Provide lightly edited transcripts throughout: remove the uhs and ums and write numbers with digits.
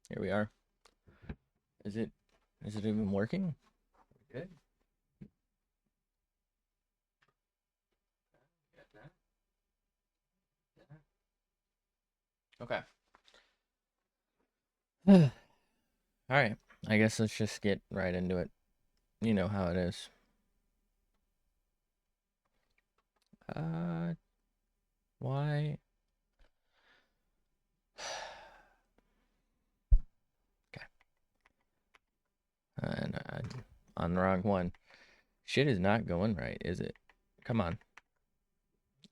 Here we are. Is it even working? Good. Okay. All right. I guess let's just get right into it. You know how it is. Uh, why? Okay. And on the wrong one. Shit is not going right, is it? Come on.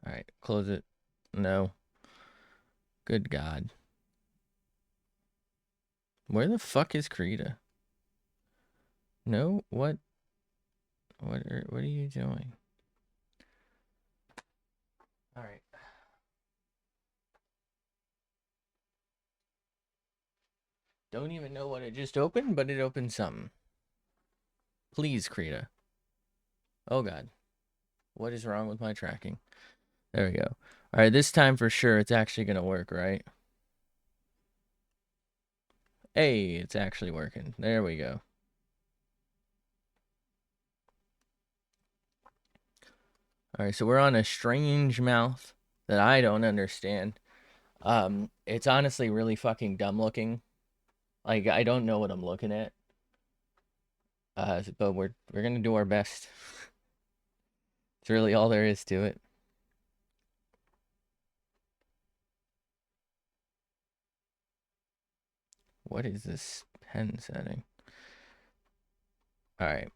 All right. Close it. No. Good God. Where the fuck is Krita? No. What? What are you doing? All right. Don't even know what it just opened, but it opened something. Please, Krita. Oh God. What is wrong with my tracking? There we go. All right, this time for sure it's actually going to work, right? Hey, it's actually working. There we go. All right, so we're on a strange mouth that I don't understand. It's honestly really fucking dumb looking. Like I don't know what I'm looking at. But we're going to do our best. It's really all there is to it. What is this pen setting? All right.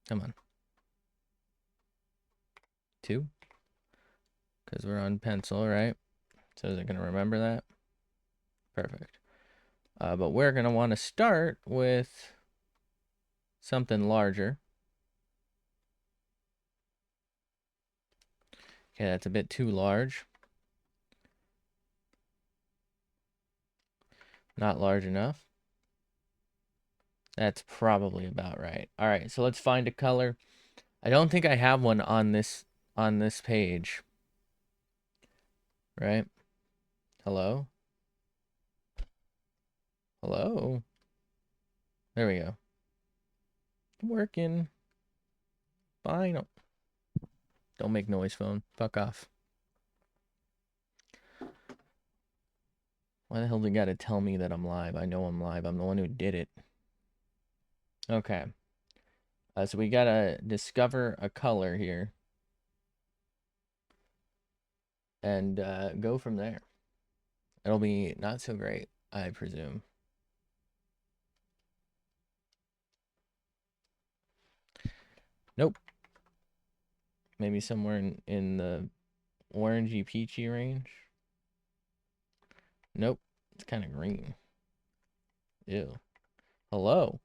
Come on. 2. Because we're on pencil, right? So is it going to remember that? Perfect. But we're going to want to start with something larger. Okay, that's a bit too large. Not large enough. That's probably about right. All right, so let's find a color. I don't think I have one on this page. Right? Hello? Hello? There we go. Working. Fine. Don't make noise, phone. Fuck off. Why the hell do you gotta tell me that I'm live? I know I'm live. I'm the one who did it. Okay. So we gotta discover a color here. And go from there. It'll be not so great, I presume. Nope. Maybe somewhere in the orangey peachy range. Nope. It's kind of green. Ew. Hello.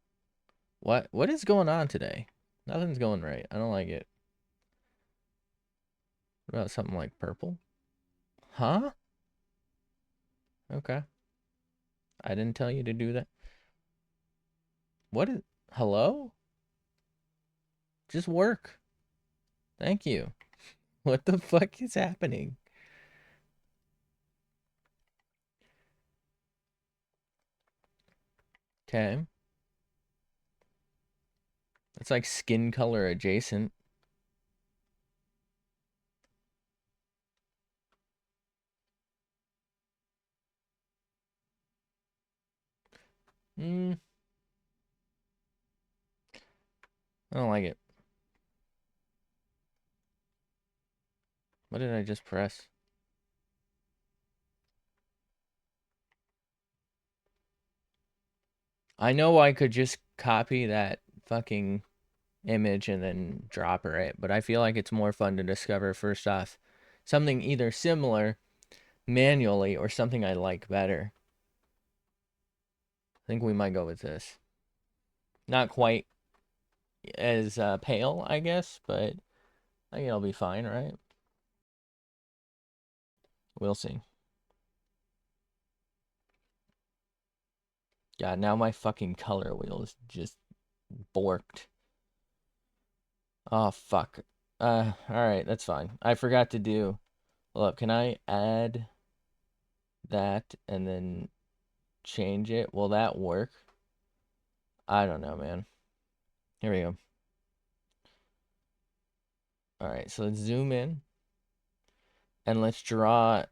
What is going on today? Nothing's going right. I don't like it. What about something like purple? Huh? Okay. I didn't tell you to do that. What is... Hello? Just work. Thank you. What the fuck is happening? Okay. It's like skin color adjacent. Hmm. I don't like it. What did I just press? I know I could just copy that fucking image and then drop it, right? But I feel like it's more fun to discover first off something either similar manually or something I like better. I think we might go with this. Not quite as pale, I guess, but I think it'll be fine, right? We'll see. God, now my fucking color wheel is just borked. Oh, fuck. Alright, that's fine. I forgot to do... Look, can I add that and then change it. Will that work? I don't know, man. Here we go. All right, so let's zoom in and let's draw.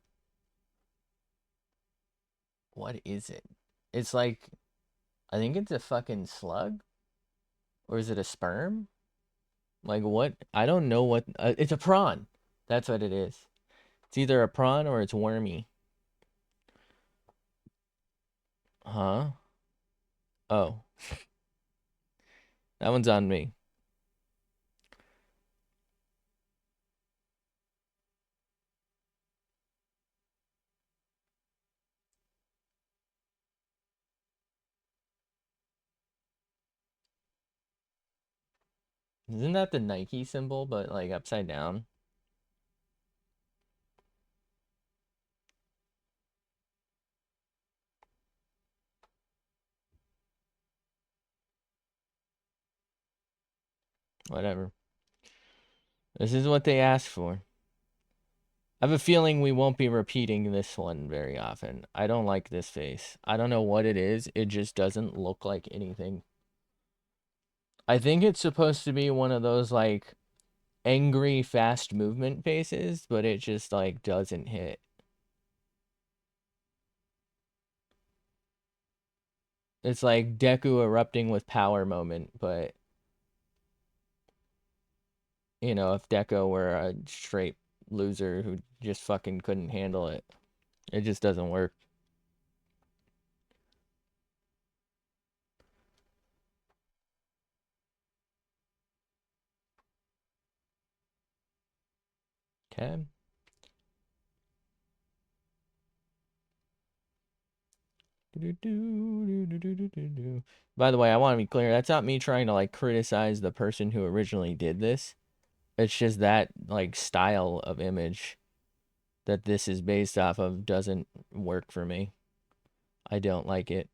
What is it? It's like, I think it's a fucking slug, or is it a sperm? Like what? I don't know what. It's a prawn. That's what it is. It's either a prawn or it's wormy. Huh? Oh, that one's on me. Isn't that the Nike symbol, but like upside down? Whatever. This is what they asked for. I have a feeling we won't be repeating this one very often. I don't like this face. I don't know what it is. It just doesn't look like anything. I think it's supposed to be one of those like angry fast movement faces, but it just like doesn't hit. It's like Deku erupting with power moment, but you know, if Deku were a straight loser who just fucking couldn't handle it, it just doesn't work. Okay. By the way, I want to be clear. That's not me trying to like criticize the person who originally did this. It's just that like style of image that this is based off of doesn't work for me. I don't like it.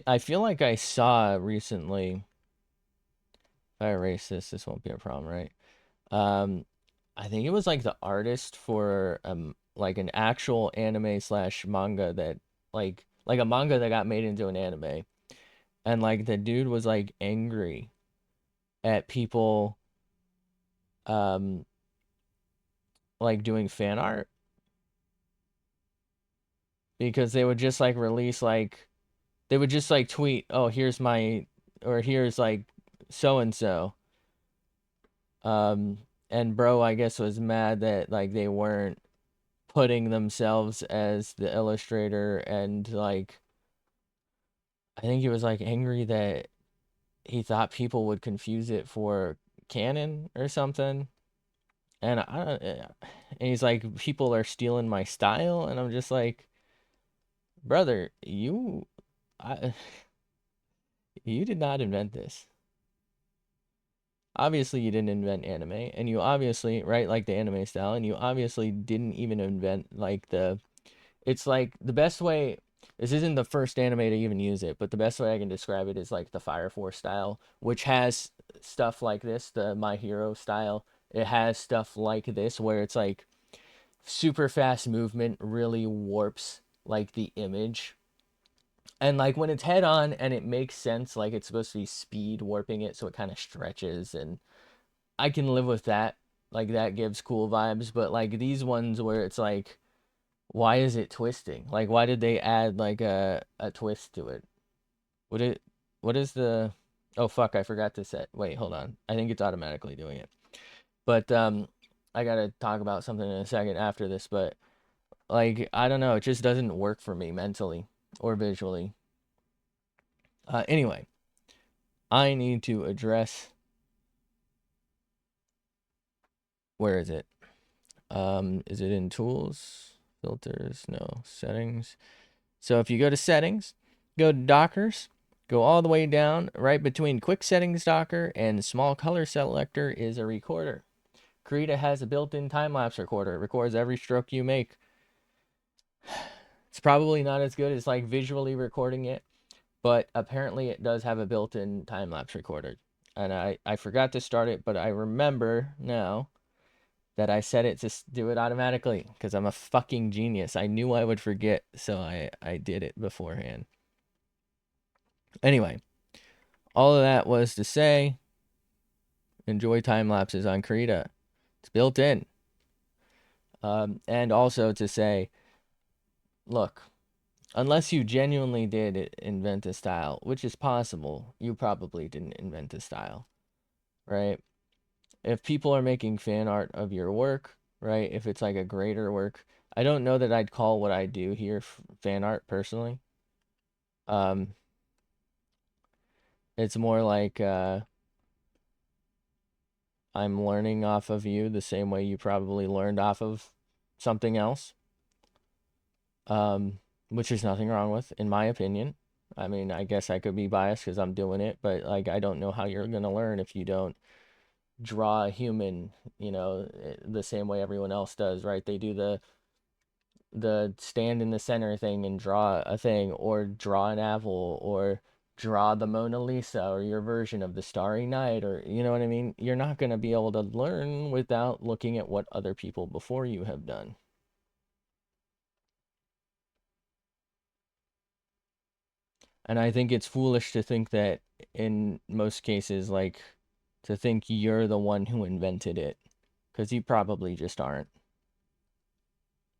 I feel like I saw recently. If I erase this, this won't be a problem, right? Um, I think it was like the artist for like an actual anime slash manga that like a manga that got made into an anime, and like the dude was like angry at people um like doing fan art because they would just like release like they would just like tweet, "Oh, here's my or here's like so and so." Um and bro, I guess was mad that like they weren't putting themselves as the illustrator, and like I think he was like angry that he thought people would confuse it for canon or something. And and he's like, people are stealing my style, and I'm just like, brother, I, you did not invent this. Obviously, you didn't invent anime, and you obviously, right, like the anime style, and you obviously didn't even invent like the. It's like the best way. This isn't the first anime to even use it, but the best way I can describe it is like the Fire Force style, which has stuff like this, the My Hero style. It has stuff like this where it's like super fast movement really warps like the image, and like when it's head on and it makes sense, like it's supposed to be speed warping it so it kind of stretches, and I can live with that. Like that gives cool vibes. But like these ones where it's like, why is it twisting? Like why did they add like a twist to it? Would it what is the Oh fuck, I forgot to set. Wait, hold on. I think it's automatically doing it. But I gotta talk about something in a second after this, but like I don't know, it just doesn't work for me mentally or visually. Anyway, I need to address, where is it? Is it in tools? Filters? No. Settings. So if you go to settings, go to Dockers, go all the way down, right between quick settings Docker and small color selector is a recorder. Krita has a built-in time-lapse recorder. It records every stroke you make. It's probably not as good as like visually recording it, but apparently it does have a built-in time-lapse recorder. And I forgot to start it, but I remember now that I set it to do it automatically because I'm a fucking genius. I knew I would forget, so I did it beforehand. Anyway, all of that was to say, enjoy time lapses on Krita. It's built in. And also to say, look, unless you genuinely did invent a style, which is possible, you probably didn't invent a style, right? If people are making fan art of your work, right? If it's like a greater work, I don't know that I'd call what I do here fan art personally. It's more like I'm learning off of you the same way you probably learned off of something else, which there's nothing wrong with, in my opinion. I mean, I guess I could be biased because I'm doing it, but like I don't know how you're gonna learn if you don't draw a human, the same way everyone else does, right? They do the stand in the center thing and draw a thing, or draw an apple, or draw the Mona Lisa, or your version of the Starry Night, or you know what I mean? You're not going to be able to learn without looking at what other people before you have done. And I think it's foolish to think that in most cases, like, to think you're the one who invented it, because you probably just aren't.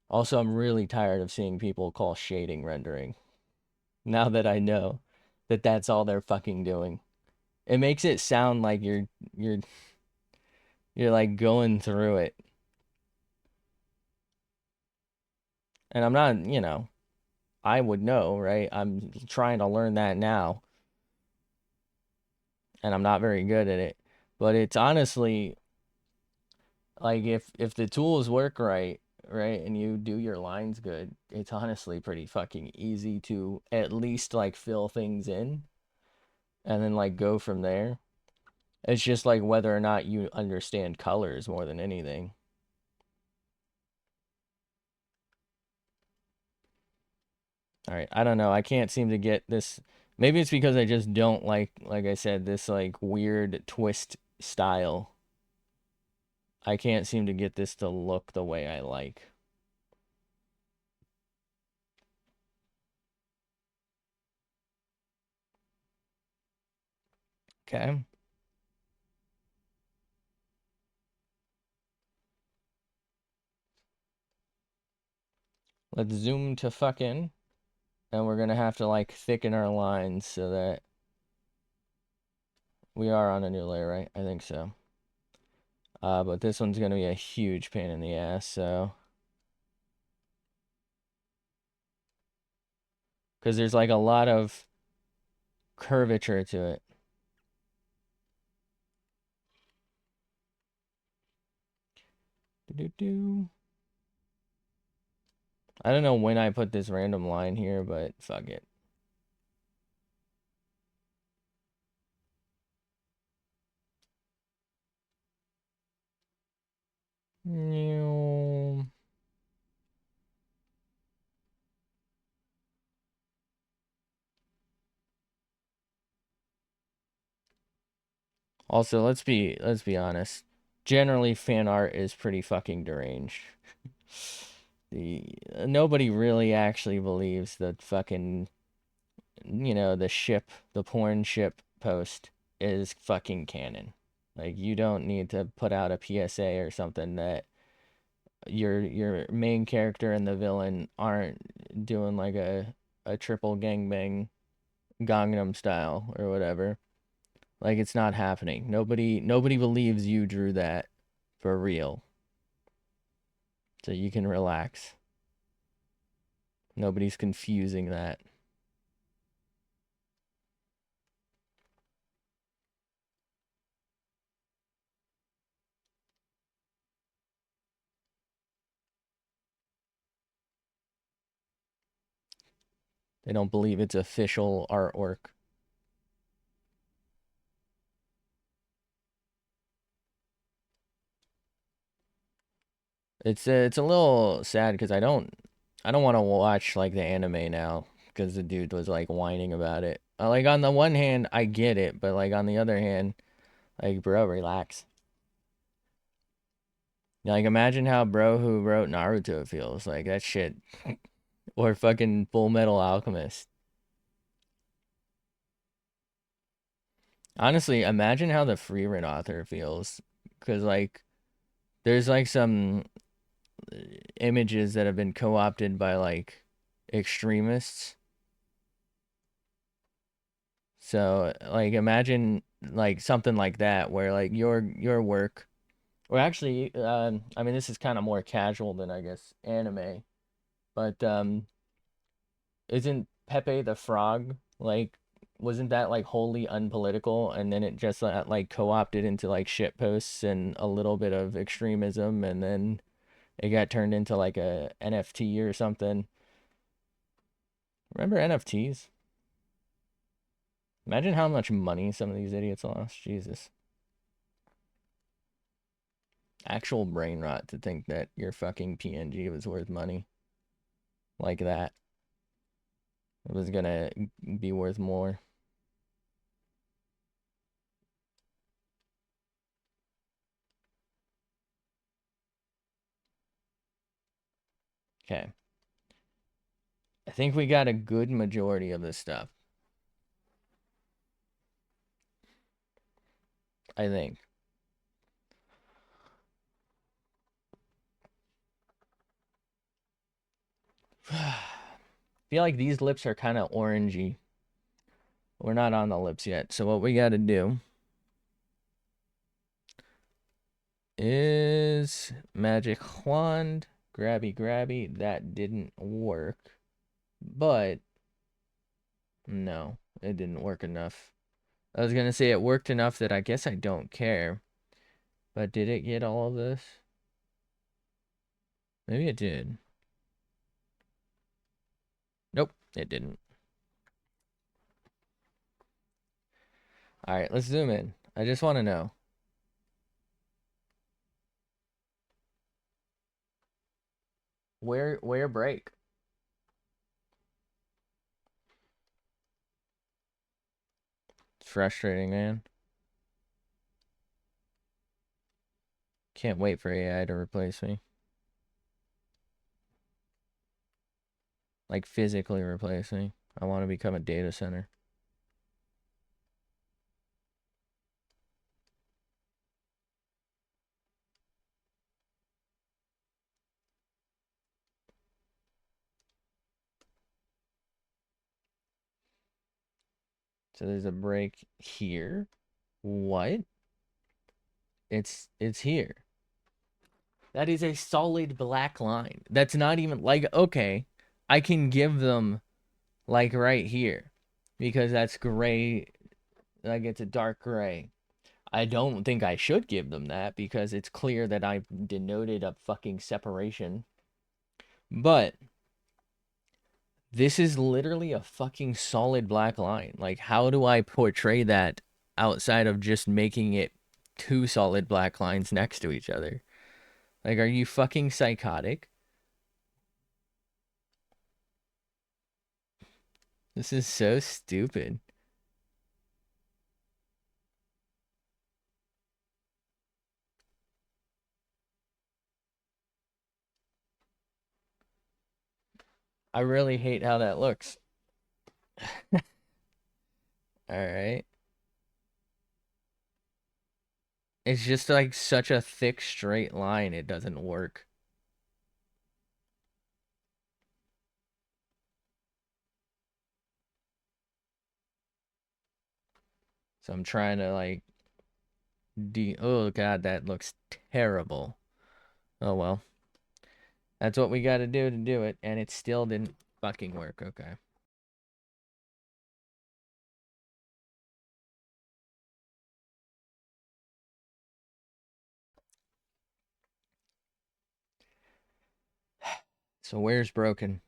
Also, I'm really tired of seeing people call shading rendering. Now that I know that that's all they're fucking doing. It makes it sound like you're you're like going through it. And I'm not, I would know, right? I'm trying to learn that now, and I'm not very good at it. But it's honestly like if the tools work right, right, and you do your lines good, it's honestly pretty fucking easy to at least like fill things in and then like go from there. It's just like whether or not you understand colors more than anything. All right, I don't know. I can't seem to get this. Maybe it's because I just don't like I said, this like weird twist style. I can't seem to get this to look the way I like. Okay, let's zoom to fucking, and we're gonna have to like thicken our lines so that we are on a new layer, right? I think so. But this one's gonna be a huge pain in the ass, so. Because there's like a lot of curvature to it. Do-do-do. I don't know when I put this random line here, but fuck it. Also, let's be honest. Generally, fan art is pretty fucking deranged. The Nobody really actually believes that fucking the porn ship post is fucking canon. Like you don't need to put out a PSA or something that your main character and the villain aren't doing like a triple gangbang Gangnam style or whatever. Like it's not happening. Nobody believes you drew that for real. So you can relax. Nobody's confusing that. They don't believe it's official artwork. It's a little sad because I don't want to watch like the anime now because the dude was like whining about it. Like on the one hand, I get it, but like on the other hand, like bro, relax. Like imagine how bro who wrote Naruto feels like that shit, or fucking Full Metal Alchemist. Honestly, imagine how the Freeman author feels, because like there's like some images that have been co-opted by like extremists. So like imagine like something like that where like your work, or actually I mean this is kind of more casual than I guess anime, but isn't Pepe the Frog like, wasn't that like wholly unpolitical, and then it just like co-opted into like shit posts and a little bit of extremism, and then it got turned into like a NFT or something. Remember NFTs? Imagine how much money some of these idiots lost. Jesus. Actual brain rot to think that your fucking PNG was worth money like that. It was gonna be worth more. Okay. I think we got a good majority of this stuff. I think. I feel like these lips are kind of orangey. We're not on the lips yet. So what we got to do is magic wand, grabby grabby. That didn't work. But no, it didn't work enough. I was going to say it worked enough that I guess I don't care. But did it get all of this? Maybe it did. Nope, it didn't. All right, let's zoom in. I just want to know. Where break? It's frustrating, man. Can't wait for AI to replace me. Like physically replace me. I want to become a data center. So there's a break here. What? It's here. That is a solid black line. That's not even like, okay, I can give them like right here because that's gray. Like it's a dark gray. I don't think I should give them that because it's clear that I've denoted a fucking separation. But this is literally a fucking solid black line. Like, how do I portray that outside of just making it two solid black lines next to each other? Like, are you fucking psychotic? This is so stupid. I really hate how that looks. All right. It's just like such a thick straight line, it doesn't work. So I'm trying to like oh god, that looks terrible. Oh well. That's what we got to do it, and it still didn't fucking work. Okay. So where's broken?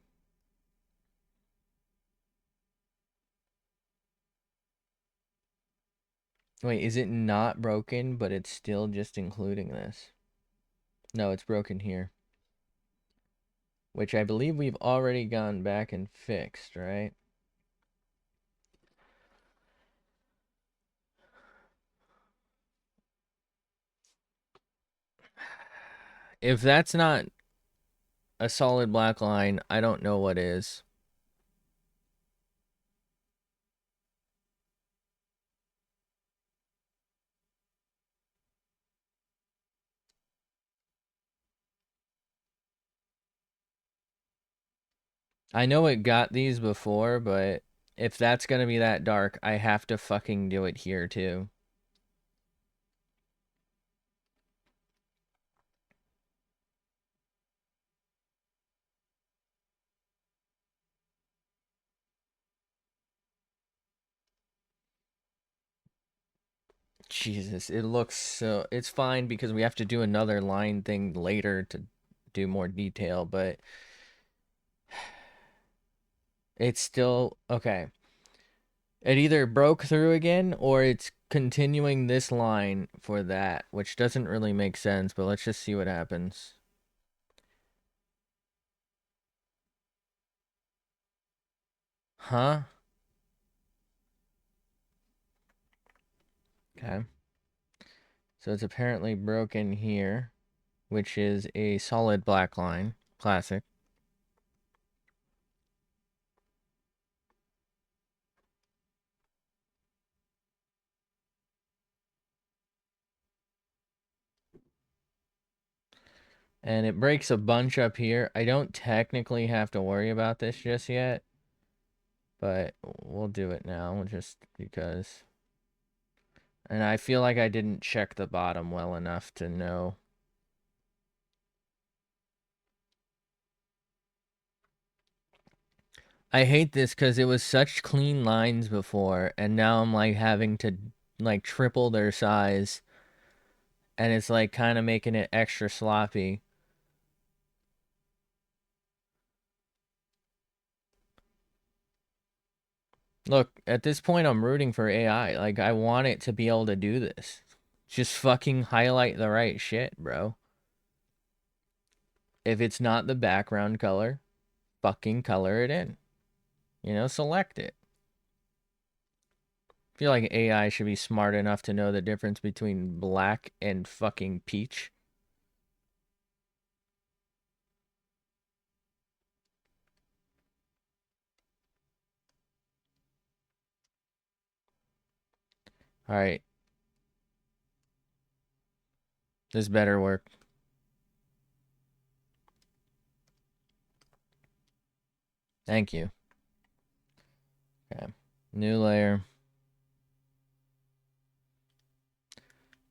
Wait, is it not broken, but it's still just including this? No, it's broken here. which I believe we've already gone back and fixed, right? If that's not a solid black line, I don't know what is. I know it got these before, but if that's gonna be that dark, I have to fucking do it here too. Jesus, it looks so... It's fine because we have to do another line thing later to do more detail, but it's still... Okay. It either broke through again or it's continuing this line for that, which doesn't really make sense, but let's just see what happens. Huh? Okay. So it's apparently broken here, which is a solid black line. Classic. And it breaks a bunch up here. I don't technically have to worry about this just yet, but we'll do it now just because. And I feel like I didn't check the bottom well enough to know. I hate this because it was such clean lines before, and now I'm like having to like triple their size, and it's like kind of making it extra sloppy. Look, at this point, I'm rooting for AI. Like, I want it to be able to do this. Just fucking highlight the right shit, bro. If it's not the background color, fucking color it in. You know, select it. I feel like AI should be smart enough to know the difference between black and fucking peach. All right. This better work. Thank you. Okay. New layer.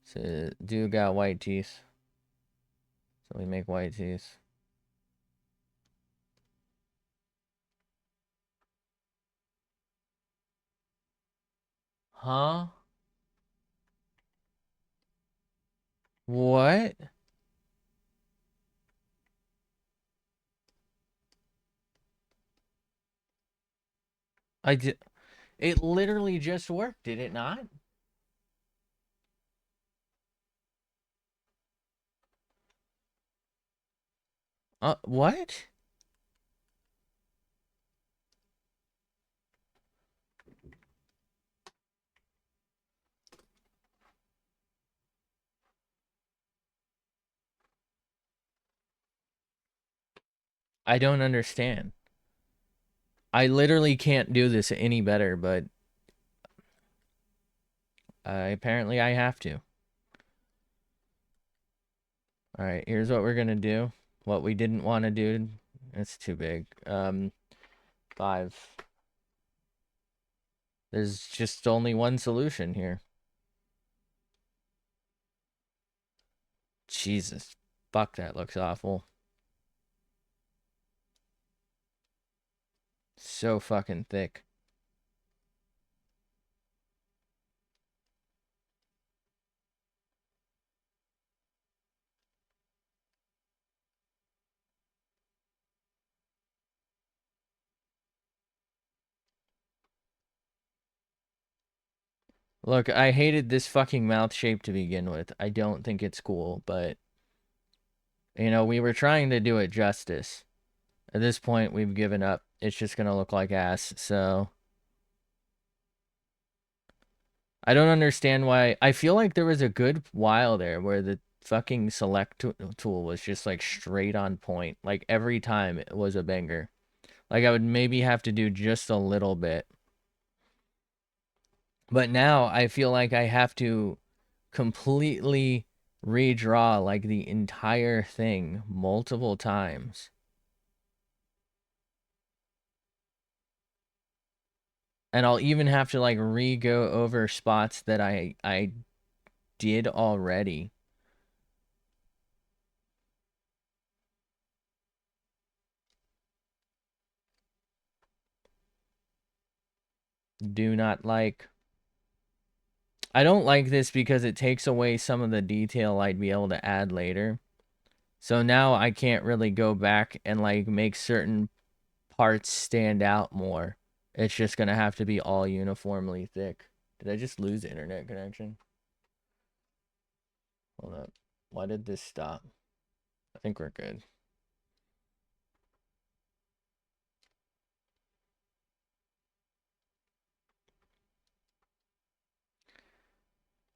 So, dude got white teeth. So we make white teeth. Huh? What? I did. It literally just worked, did it not? What? I don't understand. I literally can't do this any better, but apparently I have to. All right, here's what we're gonna do. What we didn't want to do. It's too big. 5. There's just only one solution here. Jesus. Fuck, that looks awful. So fucking thick. Look, I hated this fucking mouth shape to begin with. I don't think it's cool, but, you know, we were trying to do it justice. At this point, we've given up. It's just gonna look like ass, so... I don't understand why... I feel like there was a good while there where the fucking select tool was just, like, straight on point. Like, every time it was a banger. Like, I would maybe have to do just a little bit. But now, I feel like I have to completely redraw, like, the entire thing multiple times. And I'll even have to, like, re-go over spots that I did already. Do not like... I don't like this because it takes away some of the detail I'd be able to add later. So now I can't really go back and, like, make certain parts stand out more. It's just gonna have to be all uniformly thick. Did I just lose internet connection? Hold up. Why did this stop? I think we're good.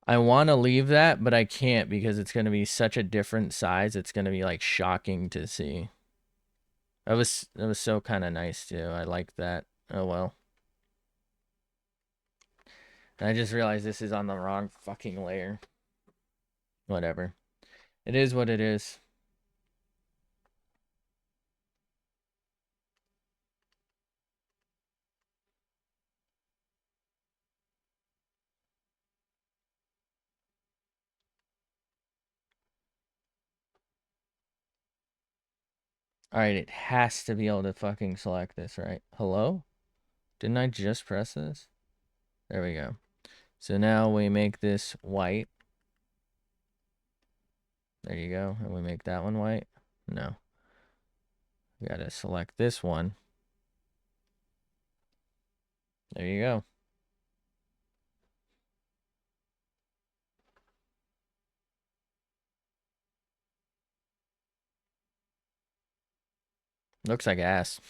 I want to leave that, but I can't because it's going to be such a different size. It's going to be, like, shocking to see. That was so kind of nice too. I like that. Oh well. And I just realized this is on the wrong fucking layer. Whatever. It is what it is. Alright, it has to be able to fucking select this, right? Hello? Didn't I just press this? There we go. So now we make this white. There you go. And we make that one white. No. We gotta select this one. There you go. Looks like ass.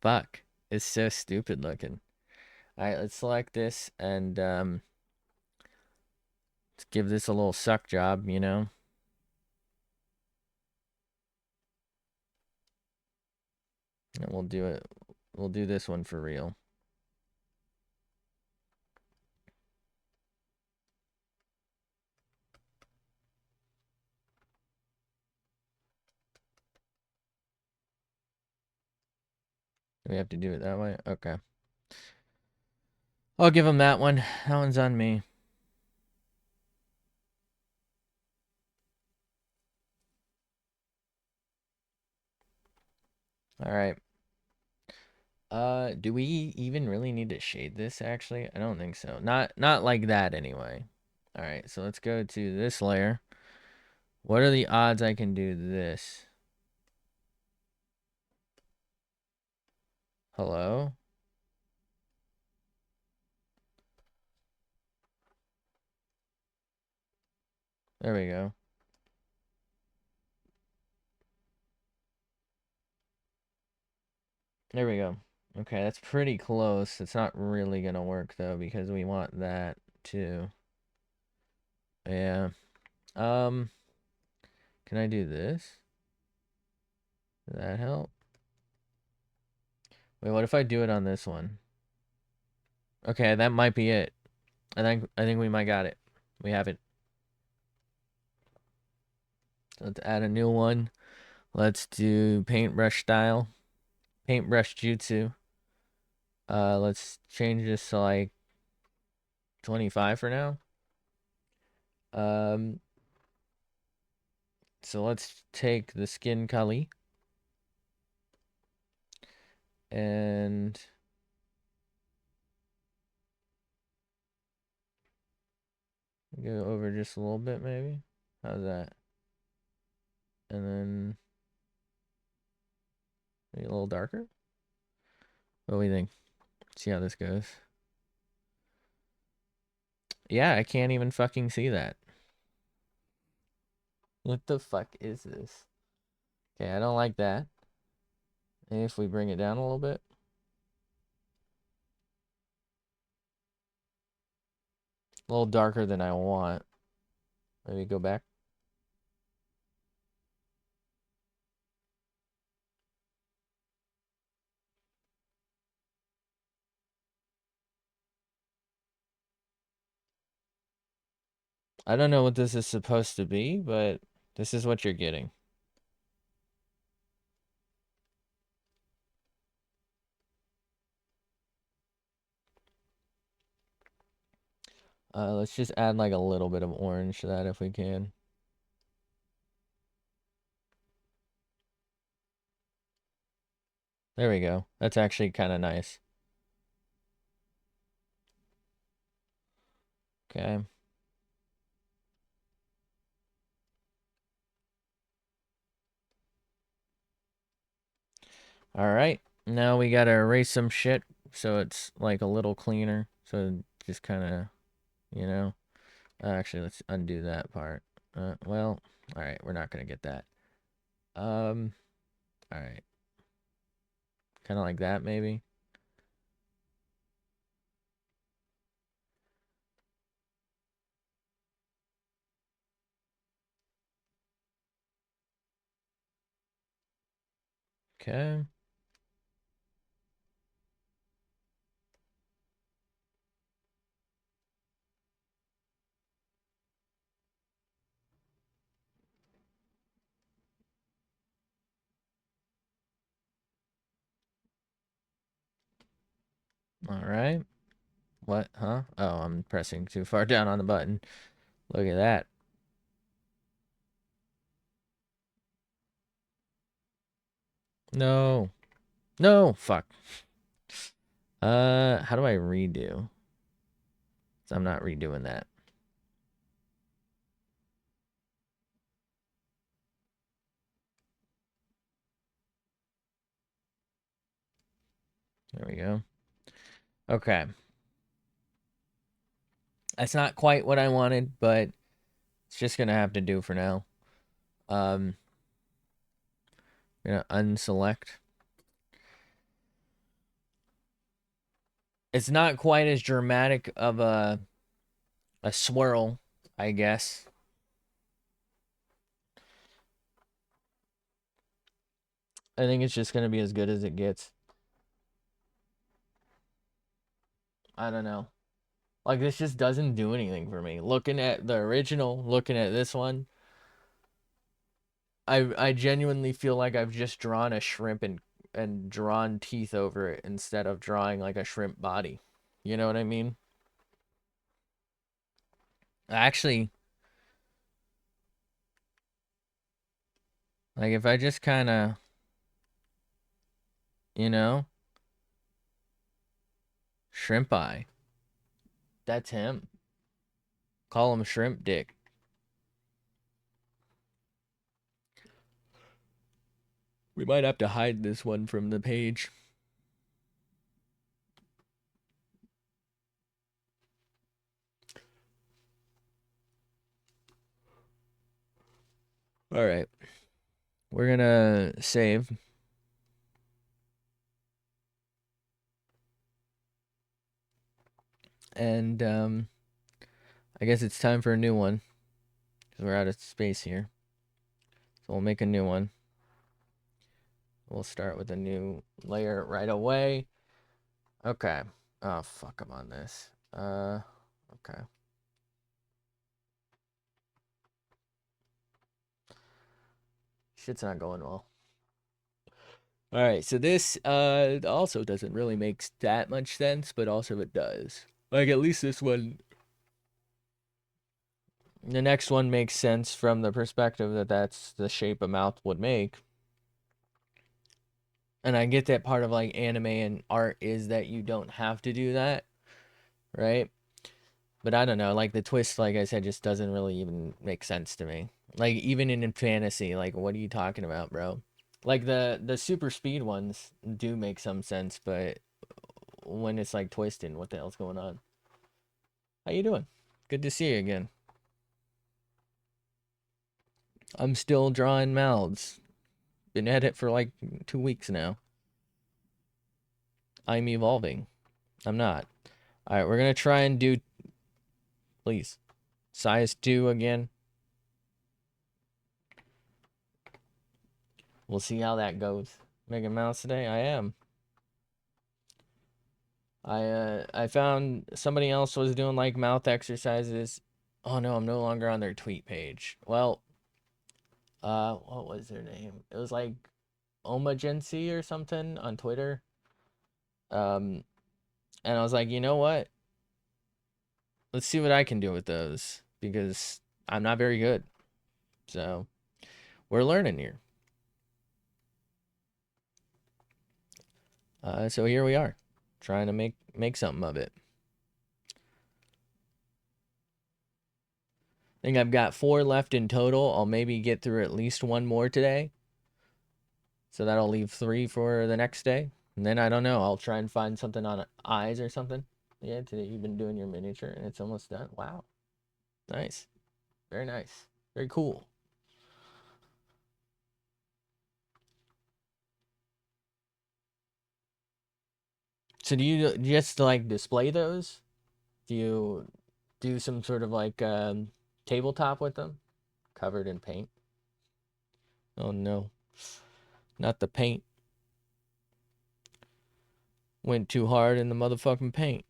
Fuck. It's so stupid looking. Alright, let's select this and let's give this a little suck job, you know? And we'll do it. We'll do this one for real. Do we have to do it that way? Okay. I'll give him that one. That one's on me. Alright. Do we even really need to shade this, actually? I don't think so. Not like that, anyway. Alright, so let's go to this layer. What are the odds I can do this? Hello? There we go. There we go. Okay, that's pretty close. It's not really gonna work, though, because we want that, too. Yeah. Can I do this? Does that help? Wait, what if I do it on this one? Okay, that might be it. I think we might got it. We have it. So let's add a new one. Let's do paintbrush style. Paintbrush jutsu. Let's change this to like 25 for now. So let's take the skin color and go over just a little bit, maybe. How's that? And then maybe a little darker. What do we think? See how this goes. Yeah, I can't even fucking see that. What the fuck is this? Okay, I don't like that. If we bring it down a little bit. A little darker than I want. Maybe go back. I don't know what this is supposed to be, but this is what you're getting. Let's just add like a little bit of orange to that if we can. There we go. That's actually kind of nice. Okay. All right. Now we gotta erase some shit so it's like a little cleaner. So just kind of, you know. Actually, let's undo that part. Well, all right. We're not gonna get that. All right. Kind of like that, maybe. Okay. All right. What? Huh? Oh, I'm pressing too far down on the button. Look at that. No. No. Fuck. How do I redo? So I'm not redoing that. There we go. Okay. That's not quite what I wanted, but it's just gonna have to do for now. Um, gonna unselect. It's not quite as dramatic of a swirl, I guess. I think it's just gonna be as good as it gets. I don't know. Like this just doesn't do anything for me. Looking at the original, looking at this one, I genuinely feel like I've just drawn a shrimp and drawn teeth over it instead of drawing like a shrimp body. You know what I mean? Actually, like if I just kind of, you know, shrimp eye, that's him. Call him shrimp dick. We might have to hide this one from the page. All right. We're gonna save. And I guess it's time for a new one. Because we're out of space here. So we'll make a new one. We'll start with a new layer right away. Okay. Oh, fuck, I'm on this. Okay. Shit's not going well. All right, so this also doesn't really make that much sense, but also it does. Like, at least this one, the next one makes sense from the perspective that that's the shape a mouth would make. And I get that part of like anime and art is that you don't have to do that, right? But I don't know, like the twist, like I said, just doesn't really even make sense to me. Like even in fantasy, like what are you talking about, bro? Like the super speed ones do make some sense, but when it's like twisting, what the hell's going on? How you doing? Good to see you again. I'm still drawing mouths. Been at it for like 2 weeks now. I'm evolving. I'm not. All right, we're gonna try and do, please, size 2 again. We'll see how that goes. Making mouse today? I am. I found somebody else was doing like mouth exercises. Oh no, I'm no longer on their tweet page. Well, what was their name? It was like Omagency or something on Twitter. Um, and I was like, you know what? Let's see what I can do with those because I'm not very good. So we're learning here. So here we are, trying to make something of it. I think I've got 4 left in total. I'll maybe get through at least 1 more today. So that'll leave 3 for the next day. And then I don't know. I'll try and find something on eyes or something. Yeah, today you've been doing your miniature and it's almost done. Wow. Nice. Very nice. Very cool. So do you just like display those? Do you do some sort of like tabletop with them? Covered in paint? Oh no. Not the paint. Went too hard in the motherfucking paint.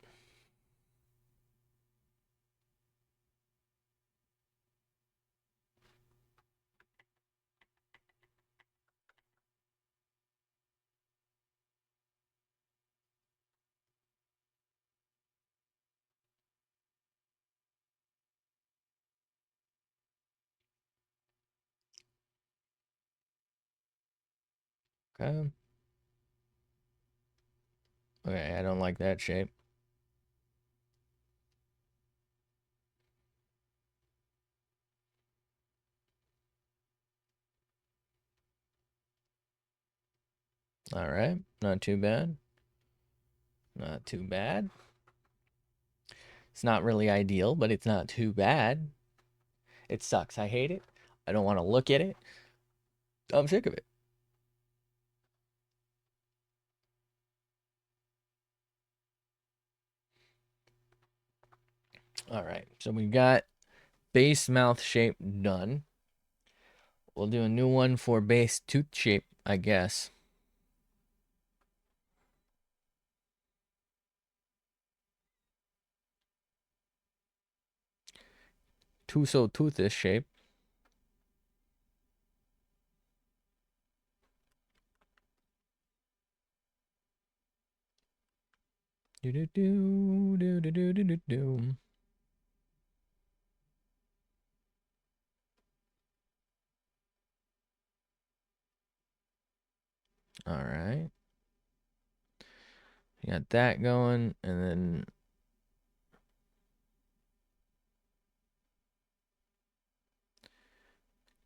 Okay. Okay, I don't like that shape. All right. Not too bad. Not too bad. It's not really ideal, but it's not too bad. It sucks. I hate it. I don't want to look at it. I'm sick of it. All right. So we got base mouth shape done. We'll do a new one for base tooth shape, I guess. Tuso toothish shape. Do do do do do do do do do. All right. You got that going, and then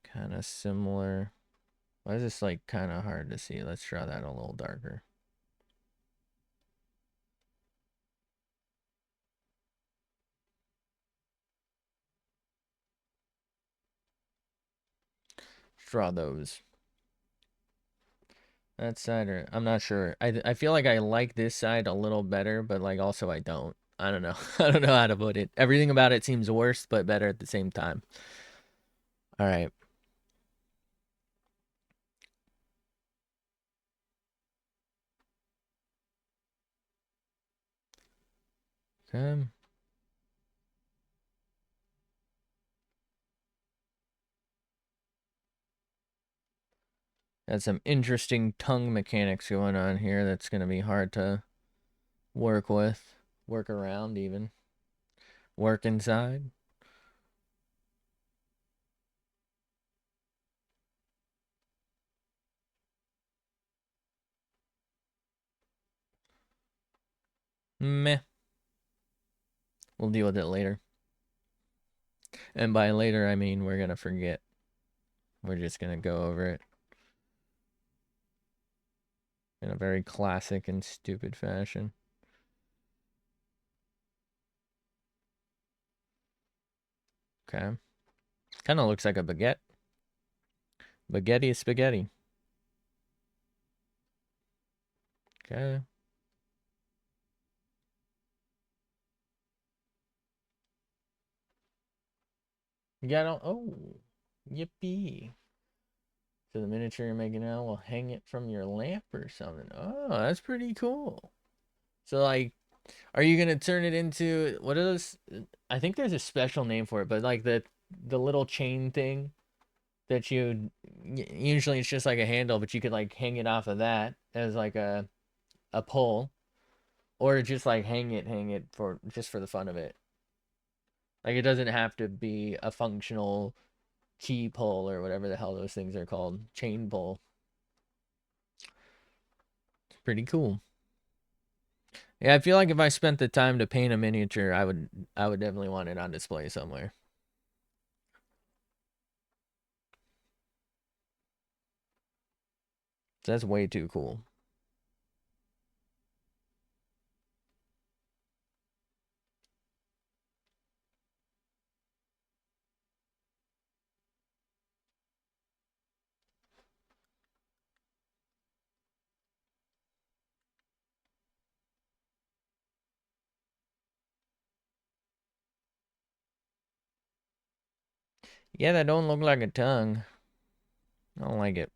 kind of similar. Why is this like kind of hard to see? Let's draw that a little darker. Let's draw those. That side, or I'm not sure. I feel like I like this side a little better, but like also I don't. I don't know. I don't know how to put it. Everything about it seems worse, but better at the same time. All right. Okay. Got some interesting tongue mechanics going on here that's going to be hard to work with, work around even, work inside. Meh. We'll deal with it later. And by later, I mean we're going to forget. We're just going to go over it in a very classic and stupid fashion. Okay. Kind of looks like a baguette. Baguette spaghetti. Okay. You got all, oh, yippee. So the miniature you're making now will hang it from your lamp or something. Oh, that's pretty cool. So like, are you gonna turn it into what are those? I think there's a special name for it, but like the little chain thing that you usually it's just like a handle, but you could like hang it off of that as like a pole, or just like hang it for just for the fun of it. Like it doesn't have to be a functional key pole or whatever the hell those things are called, chain pole. It's pretty cool. Yeah, I feel like if I spent the time to paint a miniature, I would definitely want it on display somewhere. That's way too cool. Yeah, that don't look like a tongue. I don't like it.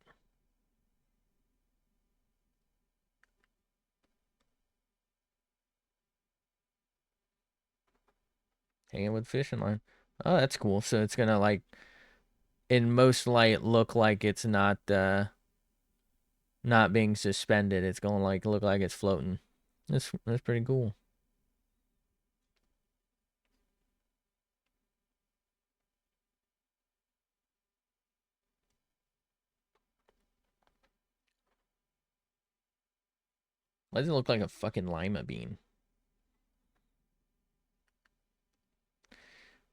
Hanging with fishing line. Oh, that's cool. So it's gonna like in most light look like it's not being suspended. It's gonna like look like it's floating. That's pretty cool. Why does it look like a fucking lima bean?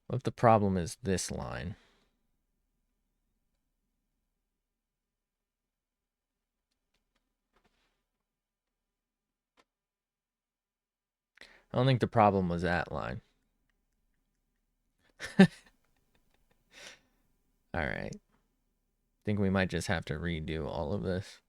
What if the problem is this line? I don't think the problem was that line. All right. Think we might just have to redo all of this.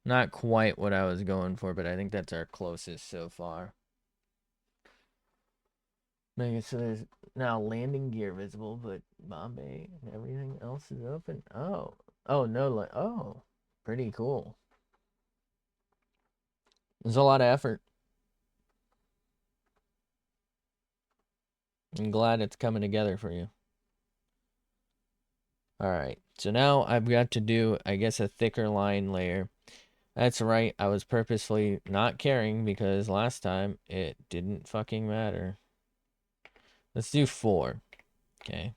Not quite what I was going for, but I think that's our closest so far. Make it so there's now landing gear visible, but Bombay and everything else is open. Oh. Oh, no. Oh. Pretty cool. There's a lot of effort. I'm glad it's coming together for you. All right. So now I've got to do, I guess, a thicker line layer. That's right. I was purposely not caring because last time it didn't fucking matter. Let's do 4. Okay.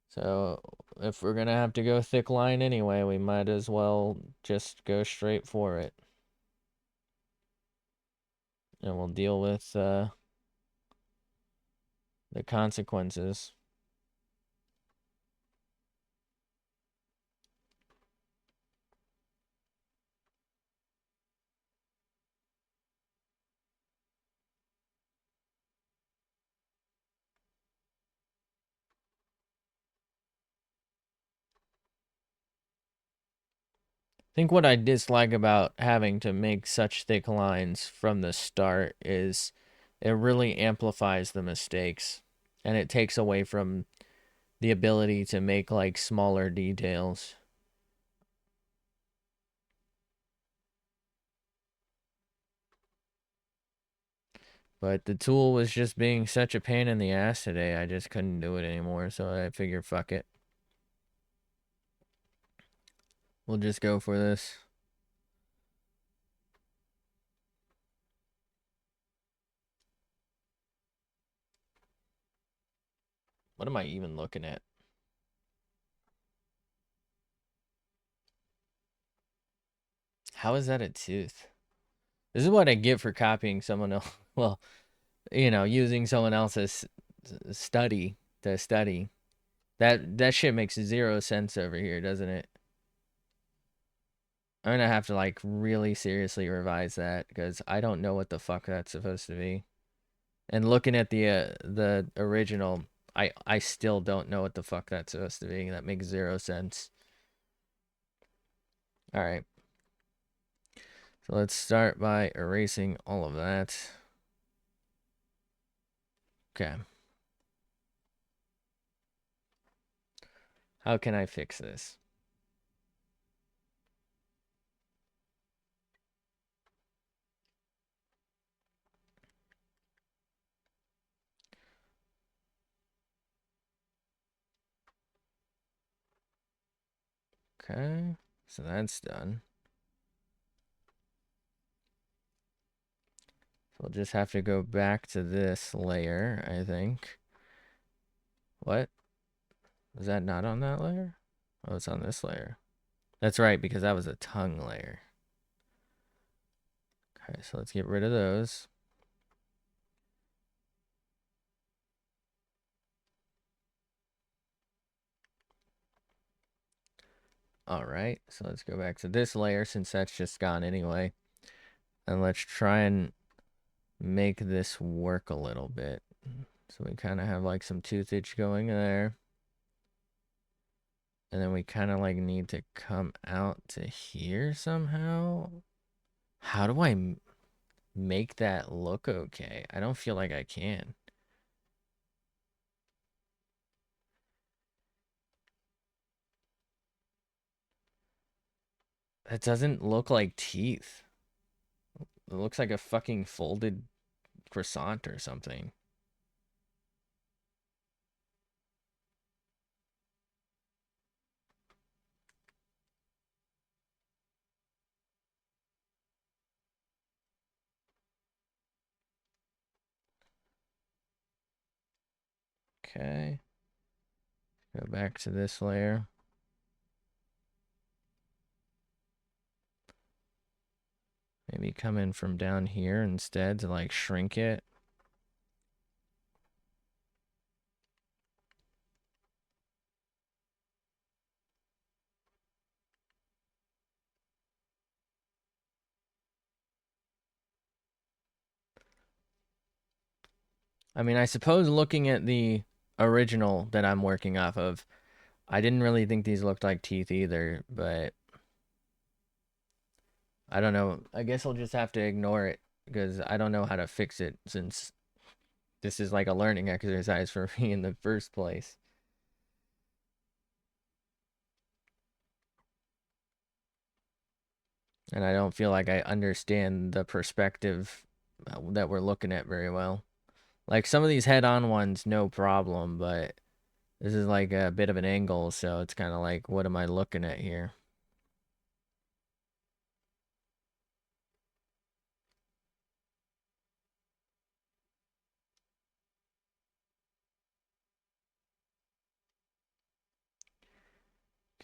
So if we're going to have to go thick line anyway, we might as well just go straight for it. And we'll deal with the consequences. I think what I dislike about having to make such thick lines from the start is it really amplifies the mistakes and it takes away from the ability to make like smaller details. But the tool was just being such a pain in the ass today, I just couldn't do it anymore, so I figured fuck it. We'll just go for this. What am I even looking at? How is that a tooth? This is what I get for copying someone else. Well, using someone else's study to study. That shit makes 0 sense over here, doesn't it? I'm gonna have to like really seriously revise that because I don't know what the fuck that's supposed to be. And looking at the original, I still don't know what the fuck that's supposed to be. That makes zero sense. All right. So let's start by erasing all of that. Okay. How can I fix this? Okay. So that's done. So we'll just have to go back to this layer, I think. What? Was that not on that layer? Oh, it's on this layer. That's right, because that was a tongue layer. Okay, so let's get rid of those. All right, so let's go back to this layer since that's just gone anyway. And let's try and make this work a little bit. So we kind of have like some toothage going there. And then we kind of like need to come out to here somehow. How do I make that look okay? I don't feel like I can. That doesn't look like teeth. It looks like a fucking folded croissant or something. Okay. Go back to this layer. Maybe come in from down here instead to like shrink it. I mean, I suppose looking at the original that I'm working off of, I didn't really think these looked like teeth either, but I don't know. I guess I'll just have to ignore it because I don't know how to fix it since this is like a learning exercise for me in the first place. And I don't feel like I understand the perspective that we're looking at very well. Like some of these head-on ones, no problem, but this is like a bit of an angle, so it's kind of like, what am I looking at here?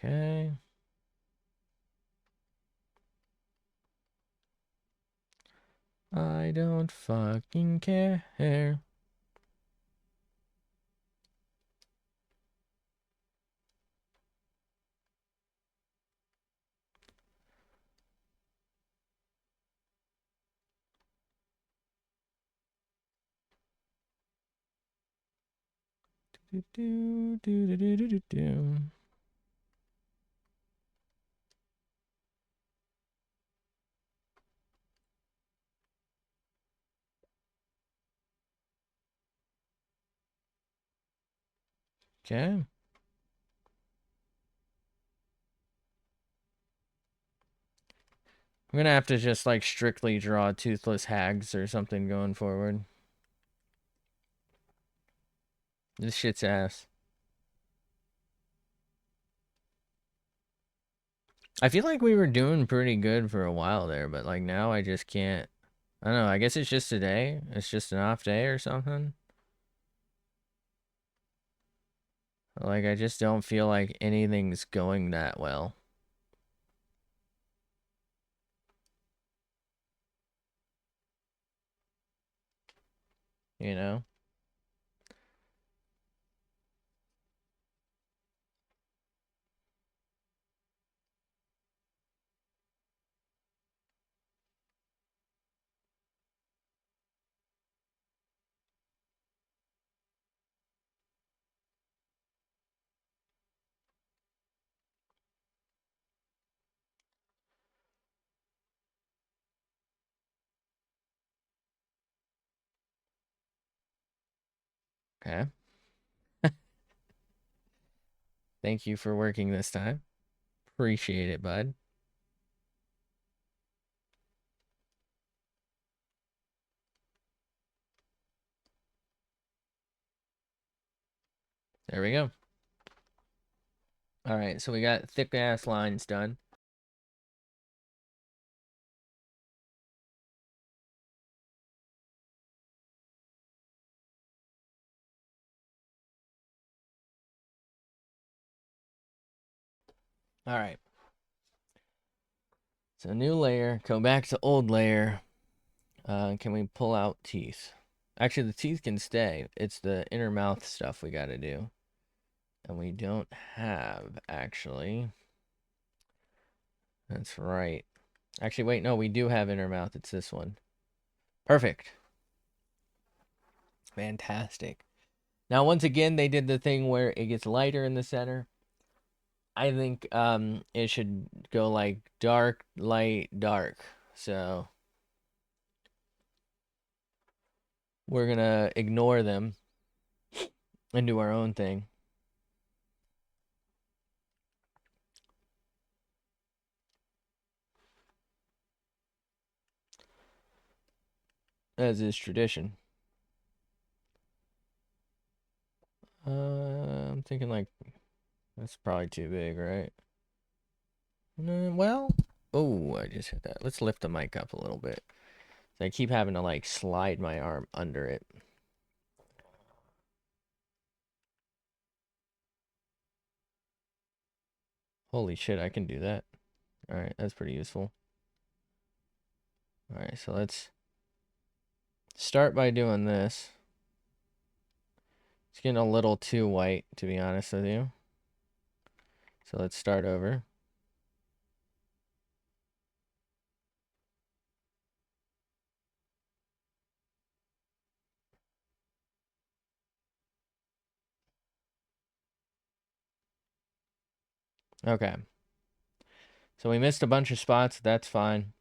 Okay. I don't fucking care. Do, do, do, do, do, do, do, do. Okay. I'm gonna have to just like strictly draw toothless hags or something going forward. This shit's ass. I feel like we were doing pretty good for a while there, but like now I just can't. I don't know. I guess it's just today. It's just an off day or something. Like I just don't feel like anything's going that well. You know? Okay. Thank you for working this time. Appreciate it, bud. There we go. All right, so we got thick ass lines done. All right. So new layer, go back to old layer. Can we pull out teeth? Actually, the teeth can stay. It's the inner mouth stuff we got to do. And we don't have, actually. That's right. Actually, wait, no, we do have inner mouth. It's this one. Perfect. Fantastic. Now, once again, they did the thing where it gets lighter in the center. I think it should go like dark, light, dark. So we're gonna ignore them and do our own thing. As is tradition. I'm thinking like that's probably too big, right? Well, oh, I just hit that. Let's lift the mic up a little bit. I keep having to like slide my arm under it. Holy shit, I can do that. All right, that's pretty useful. All right, so let's start by doing this. It's getting a little too white, to be honest with you. So let's start over. Okay. So we missed a bunch of spots. That's fine.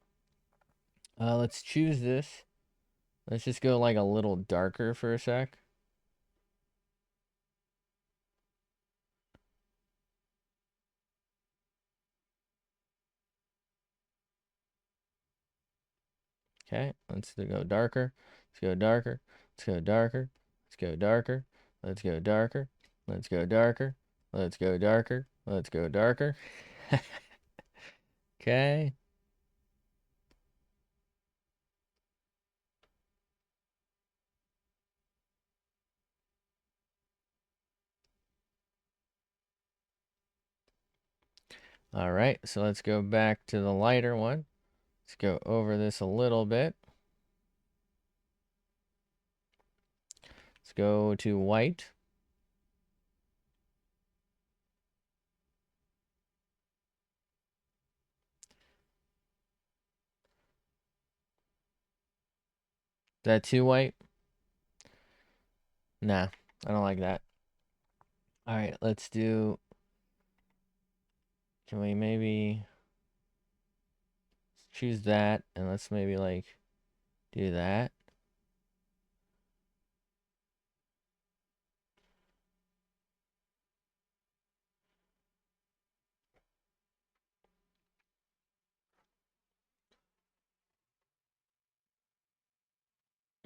Let's choose this. Let's just go like a little darker for a sec. Okay, let's go darker. Let's go darker. Let's go darker. Let's go darker. Let's go darker. Let's go darker. Let's go darker. Let's go darker. Okay. All right, so let's go back to the lighter one. Let's go over this a little bit. Let's go to white. Is that too white? Nah, I don't like that. All right, let's do. Can we maybe choose that and let's maybe like do that?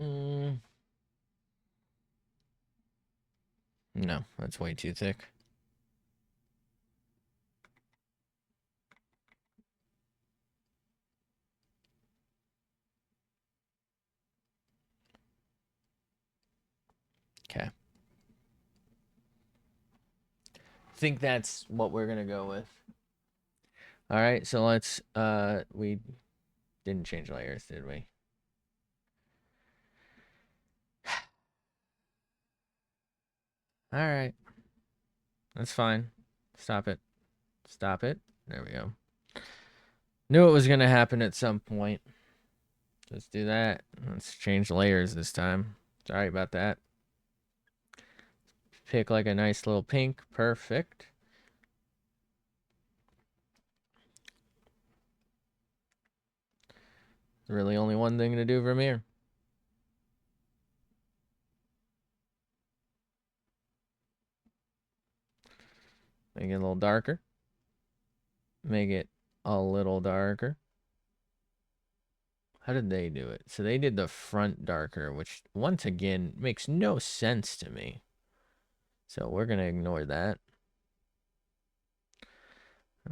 Mm, no, that's way too thick. Okay. Think that's what we're gonna go with. All right, so let's we didn't change layers, did we? All right. That's fine. Stop it. Stop it. There we go. Knew it was gonna happen at some point. Let's do that. Let's change layers this time. Sorry about that. Pick like a nice little pink. Perfect. Really only one thing to do from here. it a little darker. Make it a little darker. How did they do it? So they did the front darker, which once again makes no sense to me. So we're going to ignore that.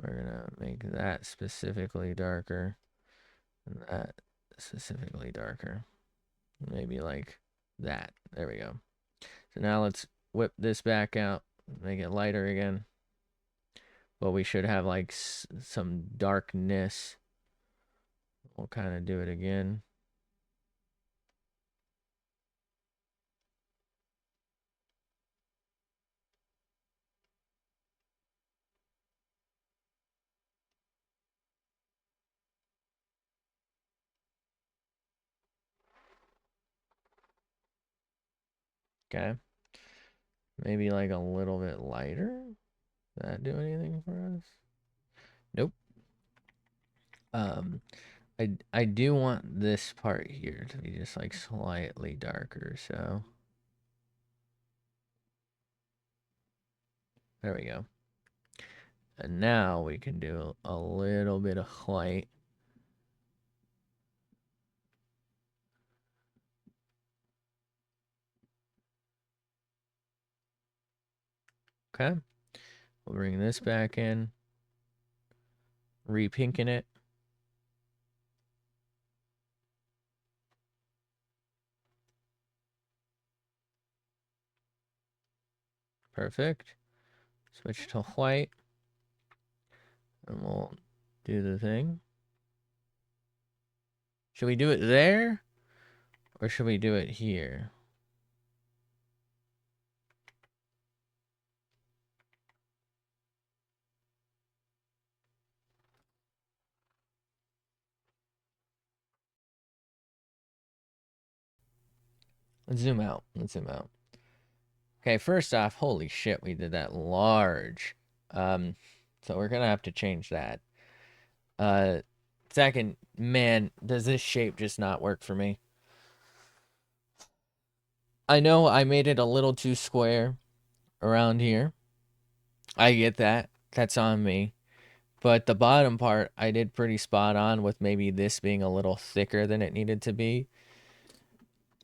We're going to make that specifically darker and that specifically darker. Maybe like that. There we go. So now let's whip this back out, make it lighter again. But we should have like some darkness. We'll kind of do it again. Okay. Maybe like a little bit lighter. Does that do anything for us? Nope. I do want this part here to be just like slightly darker, so there we go. And now we can do a little bit of white. Okay. We'll bring this back in. Repinking it. Perfect. Switch to white. And we'll do the thing. Should we do it there? Or should we do it here? Let's zoom out. Let's zoom out. Okay, first off, holy shit, we did that large. So we're gonna have to change that. Second, man, does this shape just not work for me? I know I made it a little too square around here. I get that. That's on me. But the bottom part, I did pretty spot on with maybe this being a little thicker than it needed to be.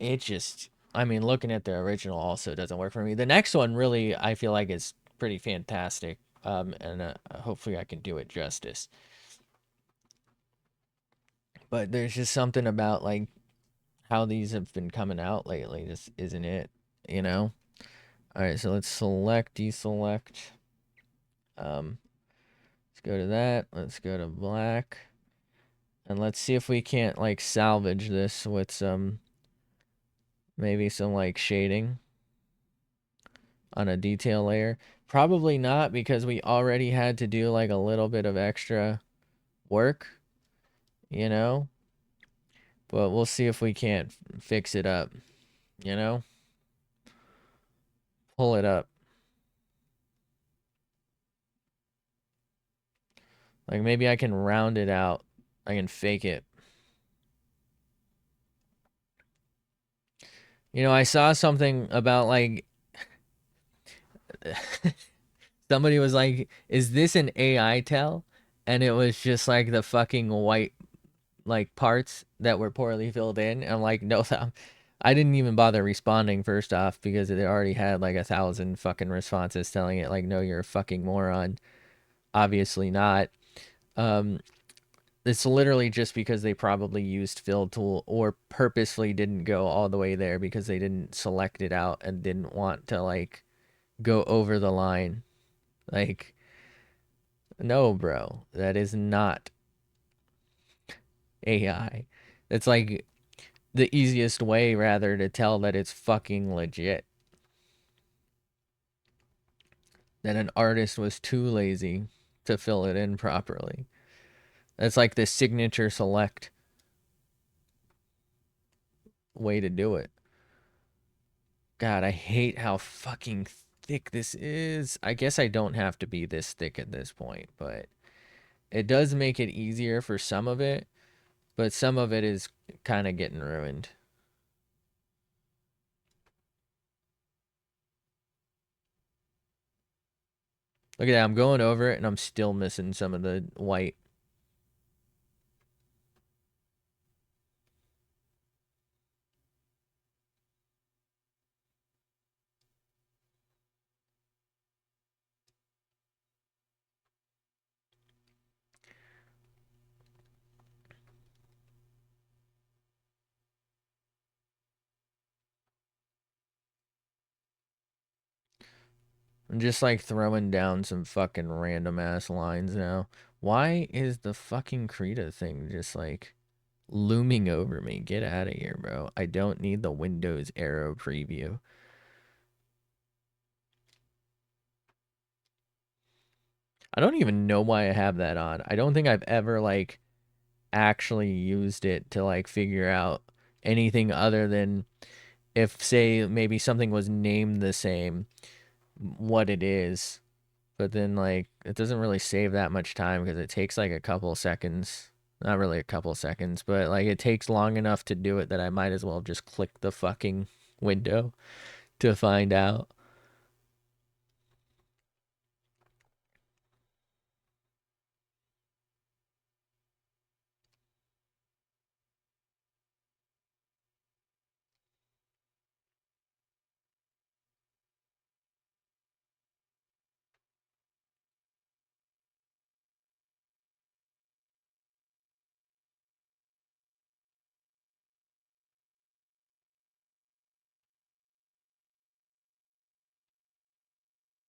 It just, I mean, looking at the original also doesn't work for me. The next one really, I feel like is pretty fantastic. And hopefully I can do it justice. But there's just something about like how these have been coming out lately. Just isn't it, you know? All right, so let's select, deselect. Let's go to that. Let's go to black. And let's see if we can't like salvage this with some, maybe some like shading on a detail layer. Probably not, because we already had to do like a little bit of extra work, you know? But we'll see if we can't fix it up, you know? Pull it up. Like maybe I can round it out. I can fake it. You know, I saw something about like somebody was like, "Is this an AI tell?" And it was just like the fucking white like parts that were poorly filled in. And I'm like, no, I didn't even bother responding first off because it already had like 1,000 fucking responses telling it like, no, you're a fucking moron. Obviously not. Um, it's literally just because they probably used fill tool or purposely didn't go all the way there because they didn't select it out and didn't want to like go over the line. Like, no, bro, that is not AI. It's like the easiest way, rather, to tell that it's fucking legit. That an artist was too lazy to fill it in properly. That's like the signature select way to do it. God, I hate how fucking thick this is. I guess I don't have to be this thick at this point, but it does make it easier for some of it, but some of it is kind of getting ruined. Look at that. I'm going over it and I'm still missing some of the white. I'm just like throwing down some fucking random ass lines now. Why is the fucking Krita thing just like looming over me? Get out of here, bro. I don't need the Windows Arrow preview. I don't even know why I have that on. I don't think I've ever like actually used it to like figure out anything other than if say maybe something was named the same, what it is. But then like it doesn't really save that much time because it takes like a couple seconds. Not really a couple seconds, but like it takes long enough to do it that I might as well just click the fucking window to find out.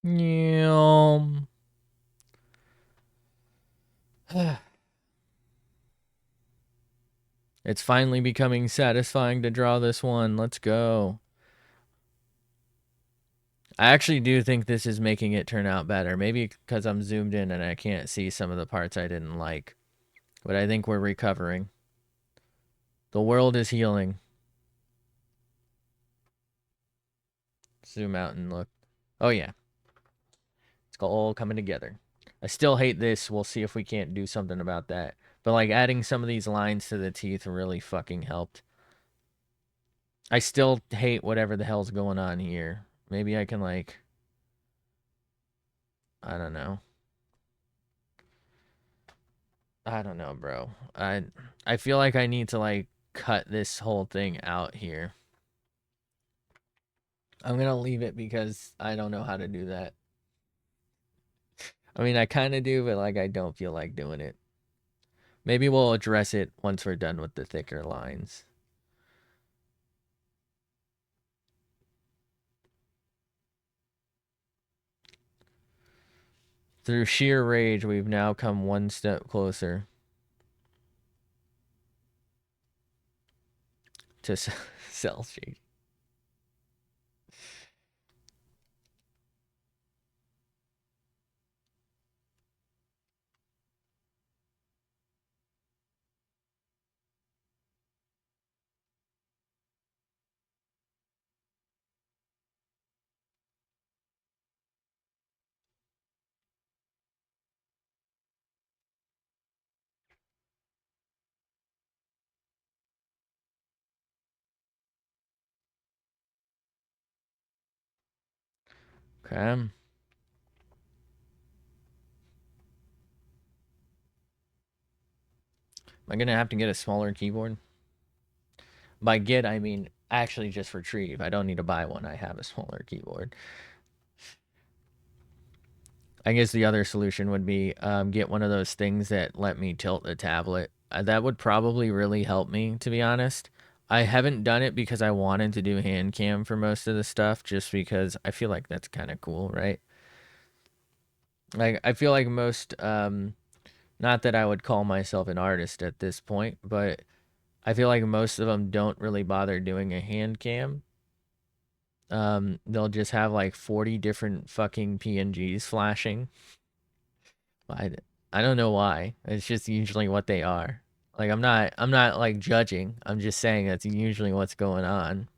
Yeah. It's finally becoming satisfying to draw this one. Let's go. I actually do think this is making it turn out better. Maybe because I'm zoomed in and I can't see some of the parts I didn't like. But I think we're recovering. The world is healing. Zoom out and look. Oh, yeah. It's all coming together. I still hate this. We'll see if we can't do something about that. But, like, adding some of these lines to the teeth really fucking helped. I still hate whatever the hell's going on here. Maybe I can, like... I don't know. I don't know, bro. I feel like I need to, like, cut this whole thing out here. I'm gonna leave it because I don't know how to do that. I mean, I kind of do, but, like, I don't feel like doing it. Maybe we'll address it once we're done with the thicker lines. Through sheer rage, we've now come one step closer to cell shading. Okay. Am I gonna have to get a smaller keyboard? By get, I mean actually just retrieve. I don't need to buy one. I have a smaller keyboard. I guess the other solution would be get one of those things that let me tilt the tablet. That would probably really help me, to be honest. I haven't done it because I wanted to do hand cam for most of the stuff, just because I feel like that's kind of cool, right? Like I feel like most, not that I would call myself an artist at this point, but I feel like most of them don't really bother doing a hand cam. They'll just have like 40 different fucking PNGs flashing. I, I don't know why. It's just usually what they are. Like I'm not like judging. I'm just saying that's usually what's going on.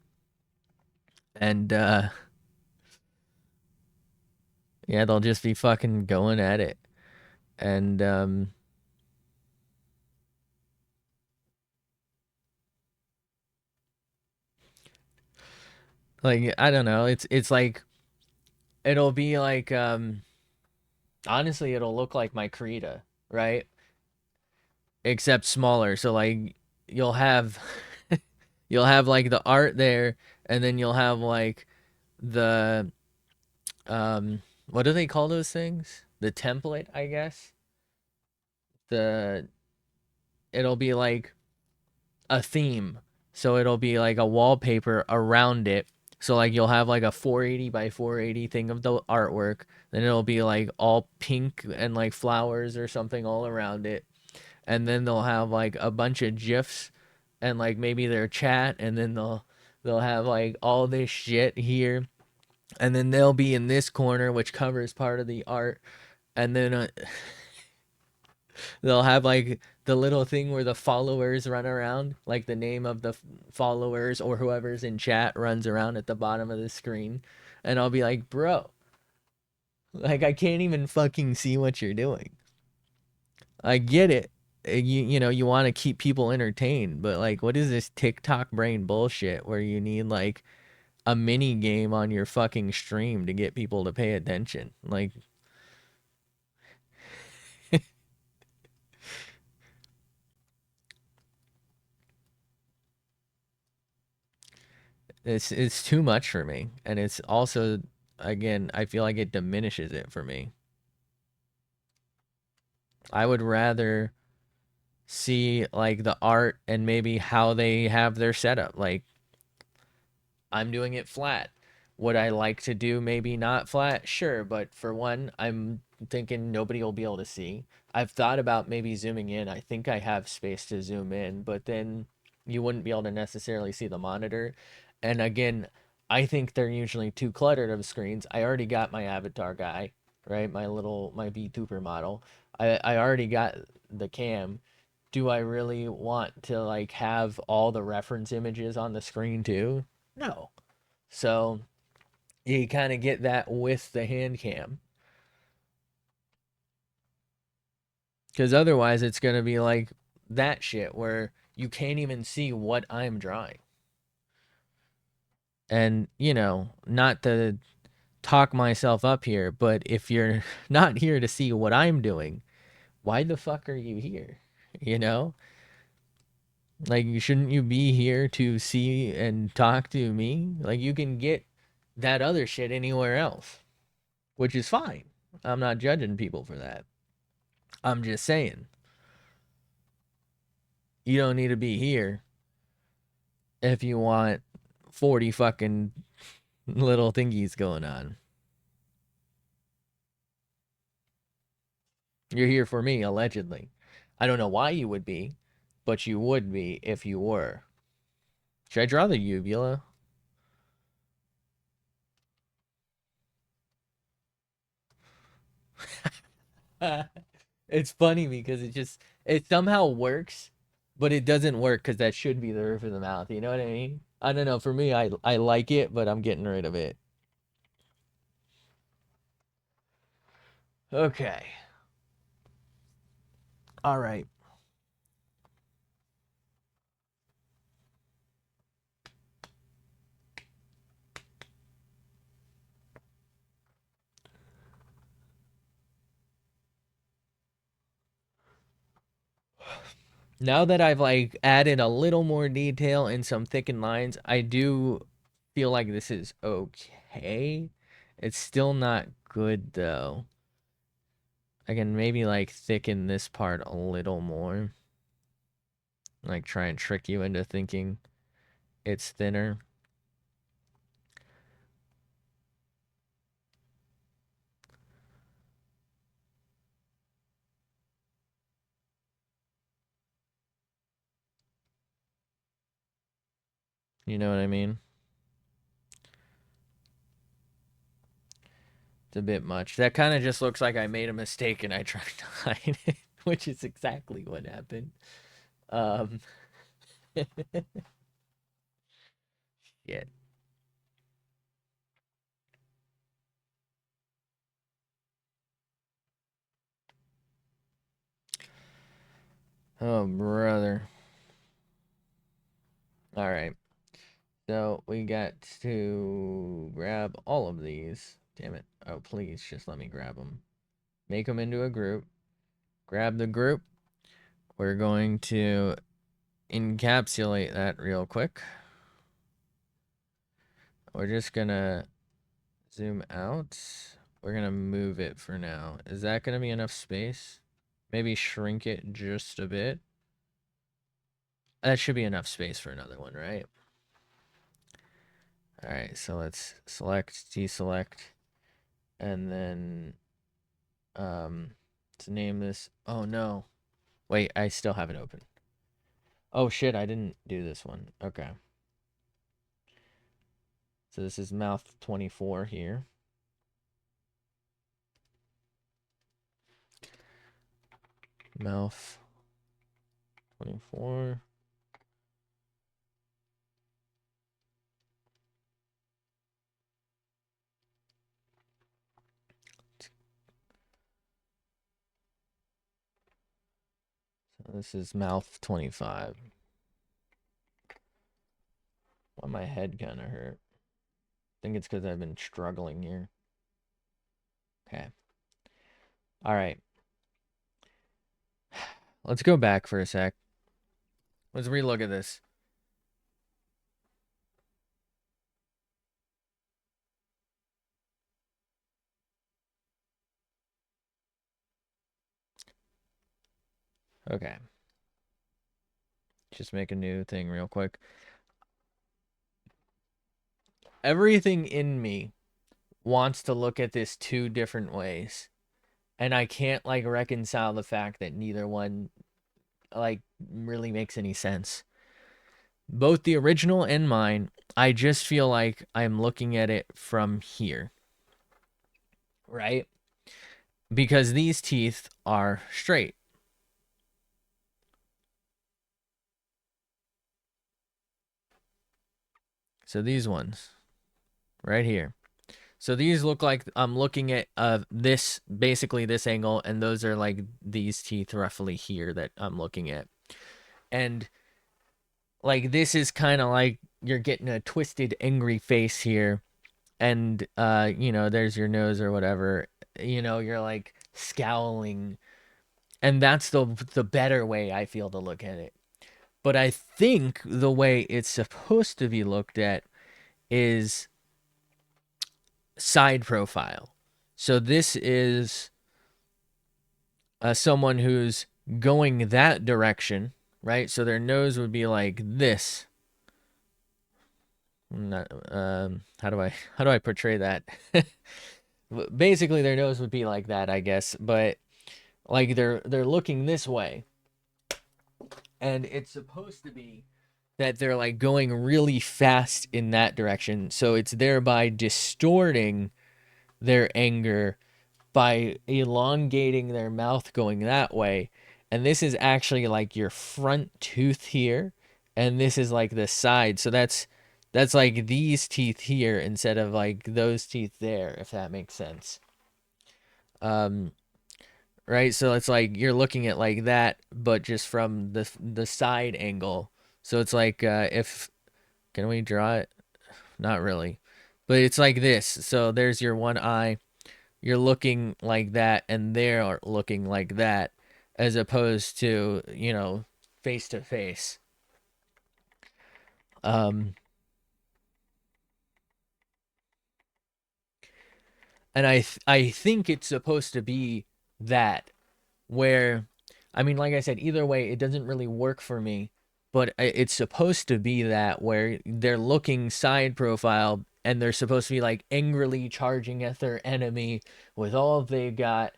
And yeah, they'll just be fucking going at it. And like I don't know. It's like it'll be like Honestly, it'll look like my Krita, right? Except smaller. So like you'll have you'll have like the art there, and then you'll have like the what do they call those things? The template, I guess. The It'll be like a theme. So it'll be like a wallpaper around it. So like you'll have like a 480 by 480 thing of the artwork. Then it'll be like all pink and like flowers or something all around it. And then they'll have like a bunch of gifs and like maybe their chat, and then they'll have like all this shit here, and then they'll be in this corner which covers part of the art, and then they'll have like the little thing where the followers run around, like the name of the followers or whoever's in chat runs around at the bottom of the screen. And I'll be like, bro, like I can't even fucking see what you're doing. I get it. You know, you want to keep people entertained, but like what is this TikTok brain bullshit where you need like a mini game on your fucking stream to get people to pay attention? Like it's too much for me, and it's also, again, I feel like it diminishes it for me. I would rather see like the art and maybe how they have their setup. Like I'm doing it flat. Would I like to do maybe not flat? Sure, but for one, I'm thinking nobody will be able to see. I've thought about maybe zooming in. I think I have space to zoom in, but then you wouldn't be able to necessarily see the monitor. And again, I think they're usually too cluttered of screens. I already got my avatar guy, right? My VTuber model. I already got the cam. Do I really want to like have all the reference images on the screen too? No. So you kind of get that with the hand cam. Because otherwise, it's going to be like that shit where you can't even see what I'm drawing. And, you know, not to talk myself up here, but if you're not here to see what I'm doing, why the fuck are you here? You know? Like, shouldn't you be here to see and talk to me? Like, you can get that other shit anywhere else, which is fine. I'm not judging people for that. I'm just saying, you don't need to be here if you want 40 fucking little thingies going on. You're here for me, allegedly. I don't know why you would be, but you would be if you were. Should I draw the uvula? It's funny because it somehow works, but it doesn't work because that should be the roof of the mouth. You know what I mean? I don't know. For me, I like it, but I'm getting rid of it. Okay. All right. Now that I've like added a little more detail and some thickened lines, I do feel like this is okay. It's still not good though. I can maybe like thicken this part a little more. Like try and trick you into thinking it's thinner. You know what I mean? It's a bit much. That kind of just looks like I made a mistake and I tried to hide it, which is exactly what happened. Um, Shit. Oh, brother. All right. So we got to grab all of these. Damn it. Oh, please, just let me grab them. make them into a group, grab the group. We're going to encapsulate that real quick. We're just gonna zoom out. We're gonna move it for now. Is that gonna be enough space? Maybe shrink it just a bit. That should be enough space for another one, right? All right, so let's select, deselect, and then to name this. Oh no, wait, I still have it open. Oh shit, I didn't do this one. Okay. So this is mouth 24 here. Mouth 24. So this is mouth 25. Why my head kind of hurt? I think it's because I've been struggling here. Okay. All right. Let's go back for a sec. Let's relook at this. Okay. Just make a new thing real quick. Everything in me wants to look at this two different ways. And I can't like reconcile the fact that neither one like really makes any sense. Both the original and mine, I just feel like I'm looking at it from here. Right? Because these teeth are straight. So these ones right here. So these look like I'm looking at this, basically this angle, and those are like these teeth roughly here that I'm looking at. And like this is kind of like you're getting a twisted, angry face here. And you know, there's your nose or whatever. You know, you're like scowling. And that's the better way I feel to look at it. But I think the way it's supposed to be looked at is side profile. So this is someone who's going that direction, right? So their nose would be like this. Not, how do I portray that? Basically, their nose would be like that, I guess. But like they're looking this way, and it's supposed to be that they're like going really fast in that direction. So it's thereby distorting their anger by elongating their mouth going that way. And this is actually like your front tooth here, and this is like the side. So that's like these teeth here instead of like those teeth there, if that makes sense. Right? So it's like you're looking at like that, but just from the side angle. So it's like if can we draw it? Not really. But it's like this. So there's your one eye. You're looking like that, and they're looking like that, as opposed to, you know, face to face. And I think it's supposed to be that, where, I mean, like I said, either way, it doesn't really work for me, but it's supposed to be that where they're looking side profile and they're supposed to be like angrily charging at their enemy with all they got,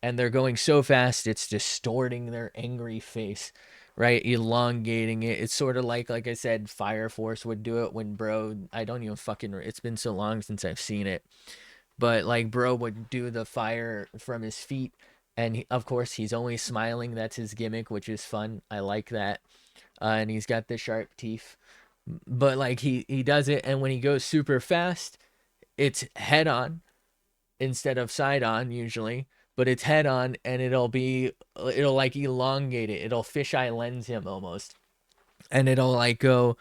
and they're going so fast it's distorting their angry face, right? Elongating it. It's sort of like I said, Fire Force would do it when Bro, I don't even fucking, it's been so long since I've seen it, but like Bro would do the fire from his feet, and of course he's only smiling. That's his gimmick, which is fun. I like that. And he's got the sharp teeth, but like he does it, and when he goes super fast, it's head on instead of side on usually, but it's head on, and it'll like elongate it. It'll fisheye lens him almost, and it'll like go,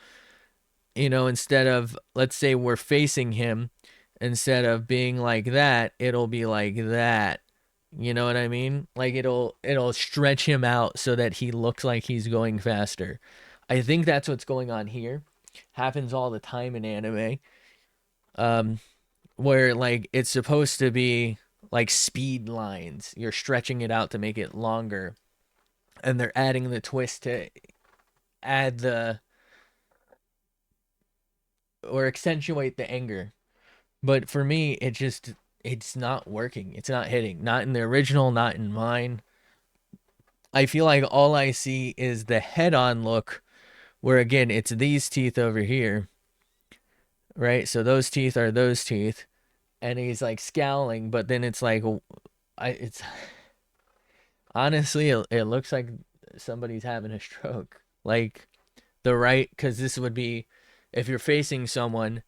you know, instead of, let's say we're facing him, instead of being like that, it'll be like that. You know what I mean? Like it'll stretch him out so that he looks like he's going faster. I think that's what's going on here. Happens all the time in anime. Um, where like it's supposed to be like speed lines. You're stretching it out to make it longer, and they're adding the twist to add the or accentuate the anger. But for me, it's not working. It's not hitting. Not in the original, not in mine. I feel like all I see is the head-on look where again, it's these teeth over here, right? So those teeth are those teeth and he's like scowling, but then it's like it's honestly it looks like somebody's having a stroke. Like the right cuz this would be if you're facing someone,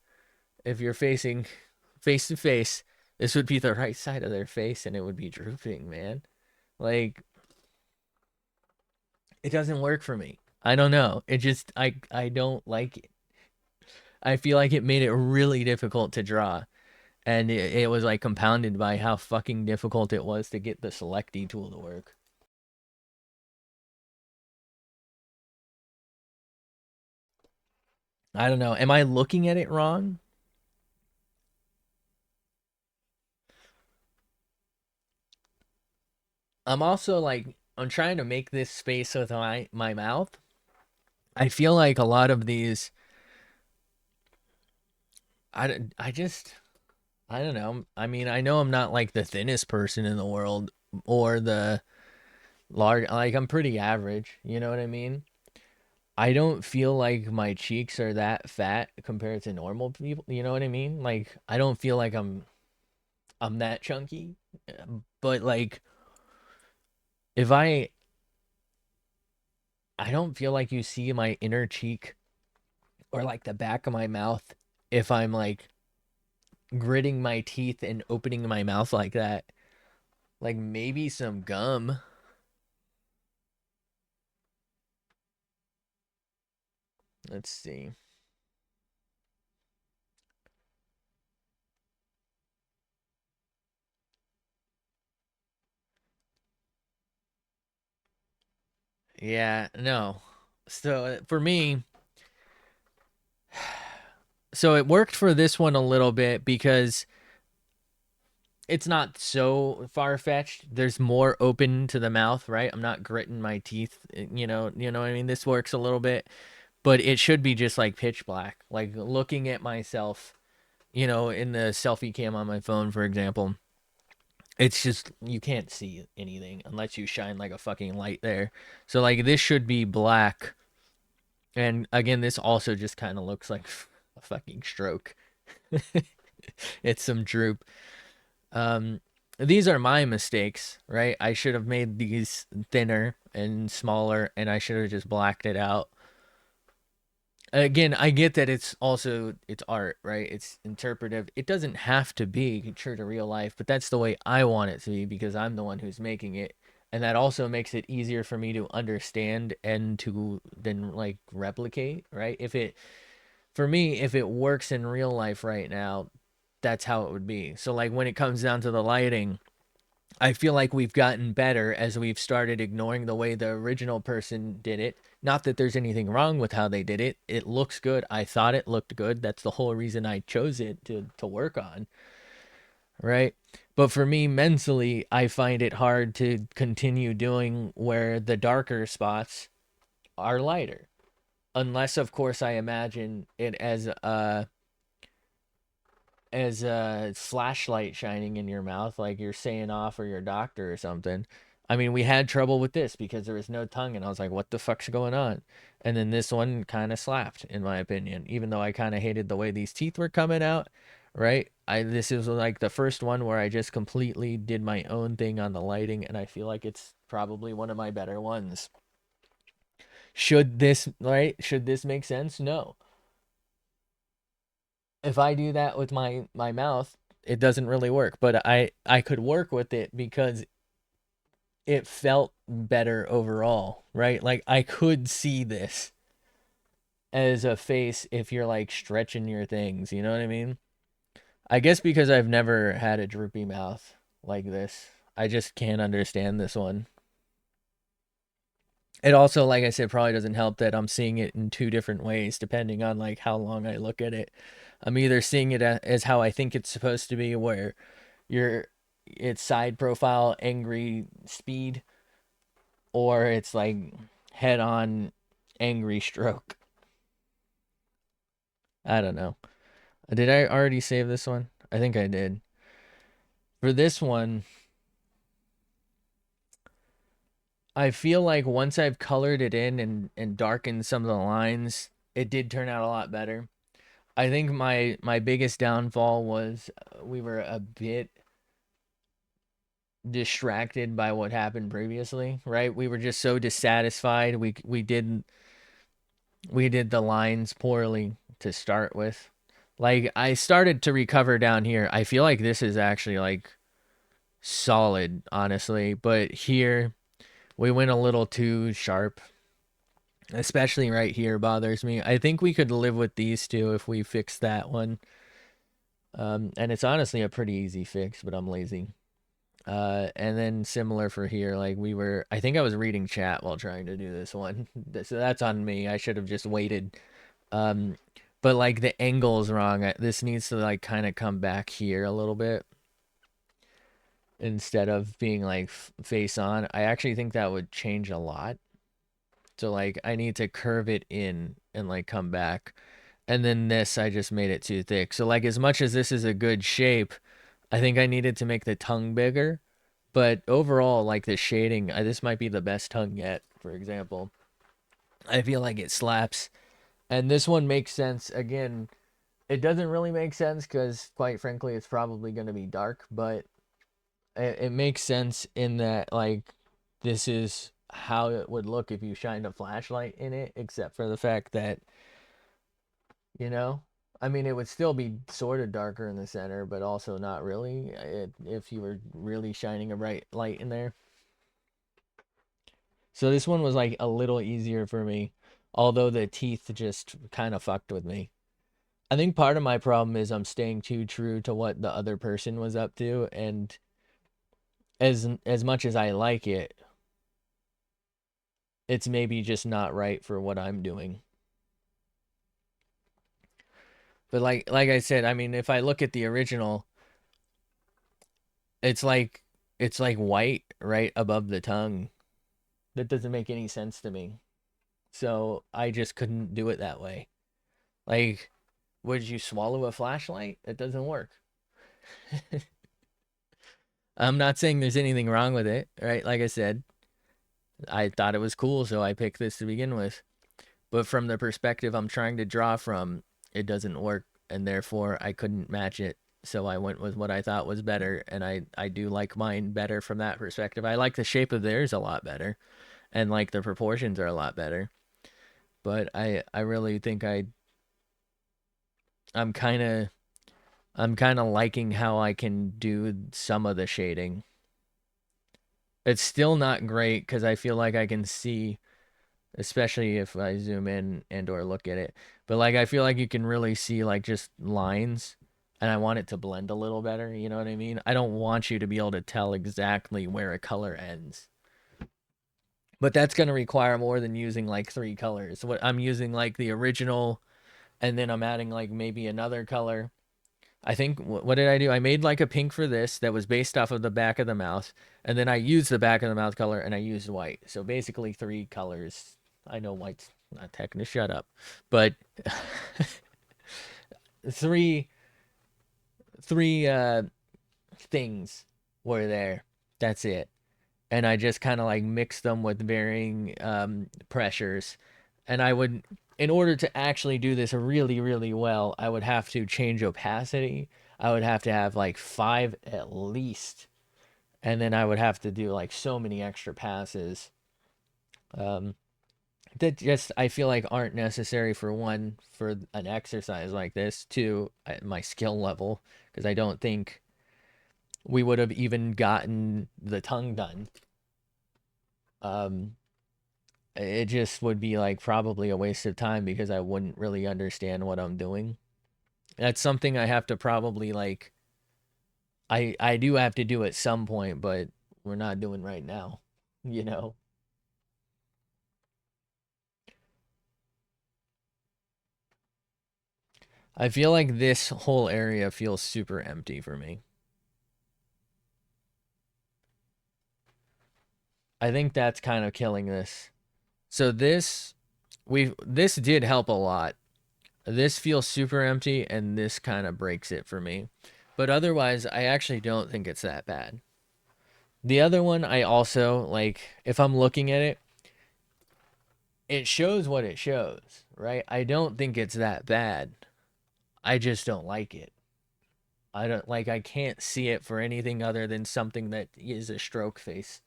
if you're facing face to face, this would be the right side of their face and it would be drooping, man. Like it doesn't work for me. I don't know. It just I don't like it. I feel like it made it really difficult to draw. And it was like compounded by how fucking difficult it was to get the selectee tool to work. I don't know. Am I looking at it wrong? I'm also like I'm trying to make this space with my mouth. I feel like a lot of these I just I don't know. I mean, I know I'm not like the thinnest person in the world or the large like I'm pretty average, you know what I mean? I don't feel like my cheeks are that fat compared to normal people, you know what I mean? Like I don't feel like I'm that chunky. But like if I don't feel like you see my inner cheek or like the back of my mouth if I'm like gritting my teeth and opening my mouth like that. Like maybe some gum. Let's see. Yeah, no. So for me, so it worked for this one a little bit because it's not so far fetched. There's more open to the mouth, right? I'm not gritting my teeth, you know what I mean? This works a little bit, but it should be just like pitch black. Like looking at myself, in the selfie cam on my phone, for example, it's just you can't see anything unless you shine like a fucking light there. So like this should be black. And again, this also just kind of looks like a fucking stroke. It's some droop. Um, these are my mistakes, right? I should have made these thinner and smaller, and I should have just blacked it out. Again, I get that it's art, right? It's interpretive. It doesn't have to be true to real life, but that's the way I want it to be because I'm the one who's making it. And that also makes it easier for me to understand and to then like replicate, right? If it for me, if it works in real life right now, that's how it would be. So like when it comes down to the lighting, I feel like we've gotten better as we've started ignoring the way the original person did it. Not that there's anything wrong with how they did it. It looks good. I thought it looked good. That's the whole reason I chose it to work on, right? But for me mentally, I find it hard to continue doing where the darker spots are lighter. Unless of course I imagine it as a flashlight shining in your mouth, like you're saying off or your doctor or something. I mean, we had trouble with this because there was no tongue, and I was like, what the fuck's going on? And then this one kind of slapped, in my opinion, even though I kind of hated the way these teeth were coming out, right? This is like the first one where I just completely did my own thing on the lighting, and I feel like it's probably one of my better ones. Should this make sense? No. If I do that with my mouth, it doesn't really work. But I could work with it because it felt better overall, right? Like I could see this as a face if you're like stretching your things, you know what I mean? I guess because I've never had a droopy mouth like this. I just can't understand this one. It also, like I said, probably doesn't help that I'm seeing it in two different ways depending on like how long I look at it. I'm either seeing it as how I think it's supposed to be, where you're it's side profile angry speed, or it's like head on angry stroke. I don't know. Did I already save this one? I think I did. For this one, I feel like once I've colored it in and darkened some of the lines, it did turn out a lot better. I think my biggest downfall was we were a bit distracted by what happened previously, right? We were just so dissatisfied. We did the lines poorly to start with. Like I started to recover down here. I feel like this is actually like solid, honestly, but here we went a little too sharp. Especially right here bothers me. I think we could live with these two if we fix that one. And it's honestly a pretty easy fix, but I'm lazy. And then similar for here, like I think I was reading chat while trying to do this one. So that's on me. I should have just waited. Um, but like the angle is wrong. This needs to like kind of come back here a little bit instead of being like face on. I actually think that would change a lot. So like I need to curve it in and like come back. And then this, I just made it too thick. So like as much as this is a good shape, I think I needed to make the tongue bigger. But overall, like the shading, this might be the best tongue yet, for example. I feel like it slaps. And this one makes sense. Again, it doesn't really make sense because, quite frankly, it's probably going to be dark. But it makes sense in that, like, this is how it would look if you shined a flashlight in it, except for the fact that, you know, I mean, it would still be sort of darker in the center, but also not really if you were really shining a bright light in there. So this one was like a little easier for me, although the teeth just kind of fucked with me. I think part of my problem is I'm staying too true to what the other person was up to, and as much as I like it, it's maybe just not right for what I'm doing. But like I said, I mean, if I look at the original, it's like it's like white right above the tongue. That doesn't make any sense to me. So I just couldn't do it that way. Like, would you swallow a flashlight? It doesn't work. I'm not saying there's anything wrong with it, right? Like I said, I thought it was cool, so I picked this to begin with. But from the perspective I'm trying to draw from, it doesn't work, and therefore I couldn't match it. So I went with what I thought was better, and I do like mine better from that perspective. I like the shape of theirs a lot better, and like the proportions are a lot better. But I really think I'm kind of I'm kind of liking how I can do some of the shading. It's still not great because I feel like I can see, especially if I zoom in and or look at it. But like I feel like you can really see like just lines, and I want it to blend a little better, you know what I mean? I don't want you to be able to tell exactly where a color ends. But that's going to require more than using like three colors. What I'm using like the original, and then I'm adding like maybe another color. I think what did I do? I made like a pink for this that was based off of the back of the mouth, and then I used the back of the mouth color and I used white. So basically three colors. I know white's not technical. Shut up, but three three things were there. That's it. And I just kind of like mixed them with varying pressures. And I would, in order to actually do this really, really well, I would have to change opacity. I would have to have like five at least. And then I would have to do like so many extra passes um, that just I feel like aren't necessary for one, for an exercise like this, two, at my skill level, because I don't think we would have even gotten the tongue done. Um, it just would be like probably a waste of time because I wouldn't really understand what I'm doing. That's something I have to probably like I do have to do at some point, but we're not doing right now, you know? I feel like this whole area feels super empty for me. I think that's kind of killing this. So this did help a lot. This feels super empty and this kind of breaks it for me. But otherwise, I actually don't think it's that bad. The other one I also like if I'm looking at it, it shows what it shows, right? I don't think it's that bad. I just don't like it. I don't like I can't see it for anything other than something that is a stroke face.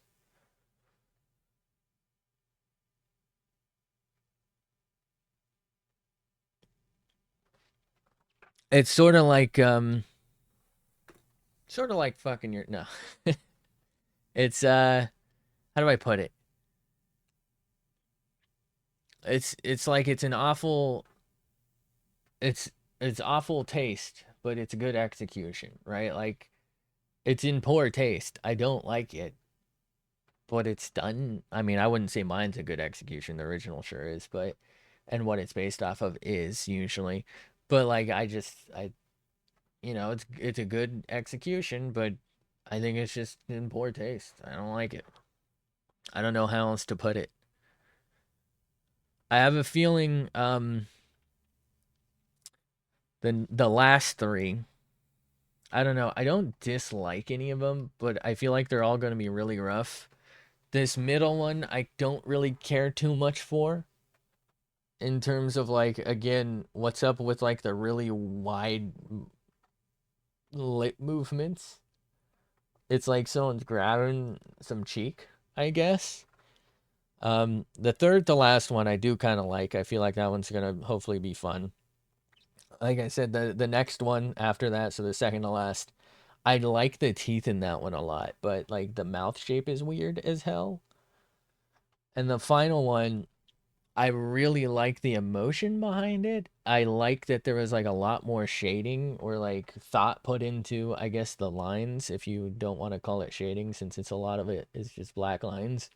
It's sort of like fucking your no. It's how do I put it? It's like it's an awful it's it's awful taste, but it's good execution, right? Like it's in poor taste. I don't like it, but it's done. I mean, I wouldn't say mine's a good execution. The original sure is, but and what it's based off of is usually. But like I it's a good execution, but I think it's just in poor taste. I don't like it. I don't know how else to put it. I have a feeling the last three, I don't know. I don't dislike any of them, but I feel like they're all going to be really rough. This middle one, I don't really care too much for in terms of like again, what's up with like the really wide lip movements. It's like someone's grabbing some cheek, I guess. The third to last one I do kind of like. I feel like that one's gonna hopefully be fun. Like I said, the next one after that, so the second to last, I like the teeth in that one a lot, but like the mouth shape is weird as hell. And the final one, I really like the emotion behind it. I like that there was like a lot more shading or like thought put into, I guess, the lines, if you don't want to call it shading, since it's a lot of it is just black lines.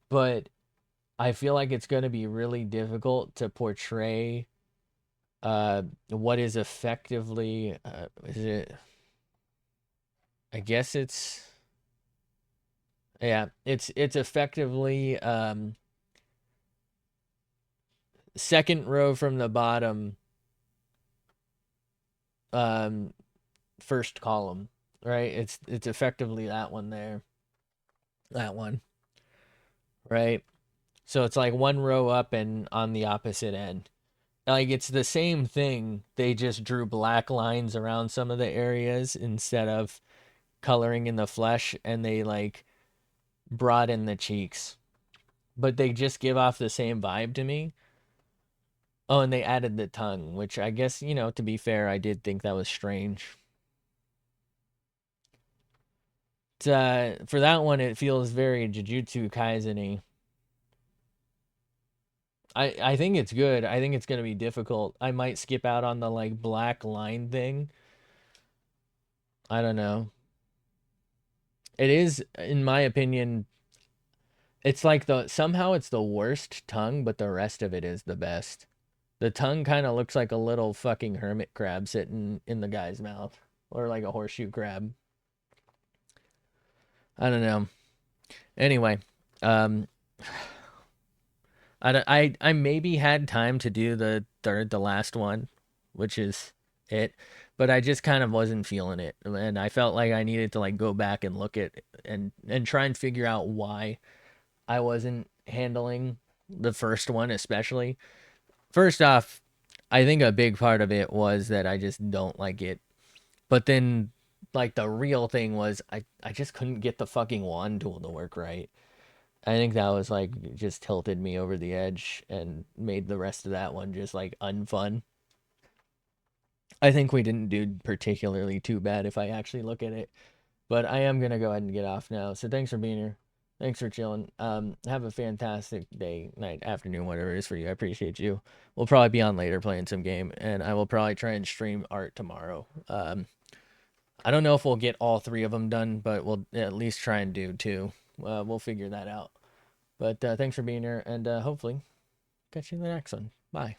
But I feel like it's going to be really difficult to portray what is effectively is it I guess it's yeah, it's effectively second row from the bottom, um first column, right? It's effectively that one there. That one, right? So it's like one row up and on the opposite end. Like it's the same thing. They just drew black lines around some of the areas instead of coloring in the flesh, and they like brought in the cheeks. But they just give off the same vibe to me. Oh, and they added the tongue, which I guess, to be fair, I did think that was strange. For that one, it feels very Jujutsu Kaisen-y. I think it's good. I think it's gonna be difficult. I might skip out on the like black line thing. I don't know. It is, in my opinion, it's like the somehow it's the worst tongue, but the rest of it is the best. The tongue kind of looks like a little fucking hermit crab sitting in the guy's mouth, or like a horseshoe crab. I don't know. Anyway, um, I maybe had time to do the last one, which is it, but I just kind of wasn't feeling it, and I felt like I needed to like go back and look at and try and figure out why I wasn't handling the first one, especially. First off, I think a big part of it was that I just don't like it, but then like the real thing was I just couldn't get the fucking wand tool to work right. I think that was like just tilted me over the edge and made the rest of that one just like unfun. I think we didn't do particularly too bad if I actually look at it. But I am gonna go ahead and get off now. So thanks for being here. Thanks for chilling. Have a fantastic day, night, afternoon, whatever it is for you. I appreciate you. We'll probably be on later playing some game, and I will probably try and stream art tomorrow. I don't know if we'll get all 3 of them done, but we'll at least try and do 2. We'll figure that out. But thanks for being here, and hopefully catch you in the next one. Bye.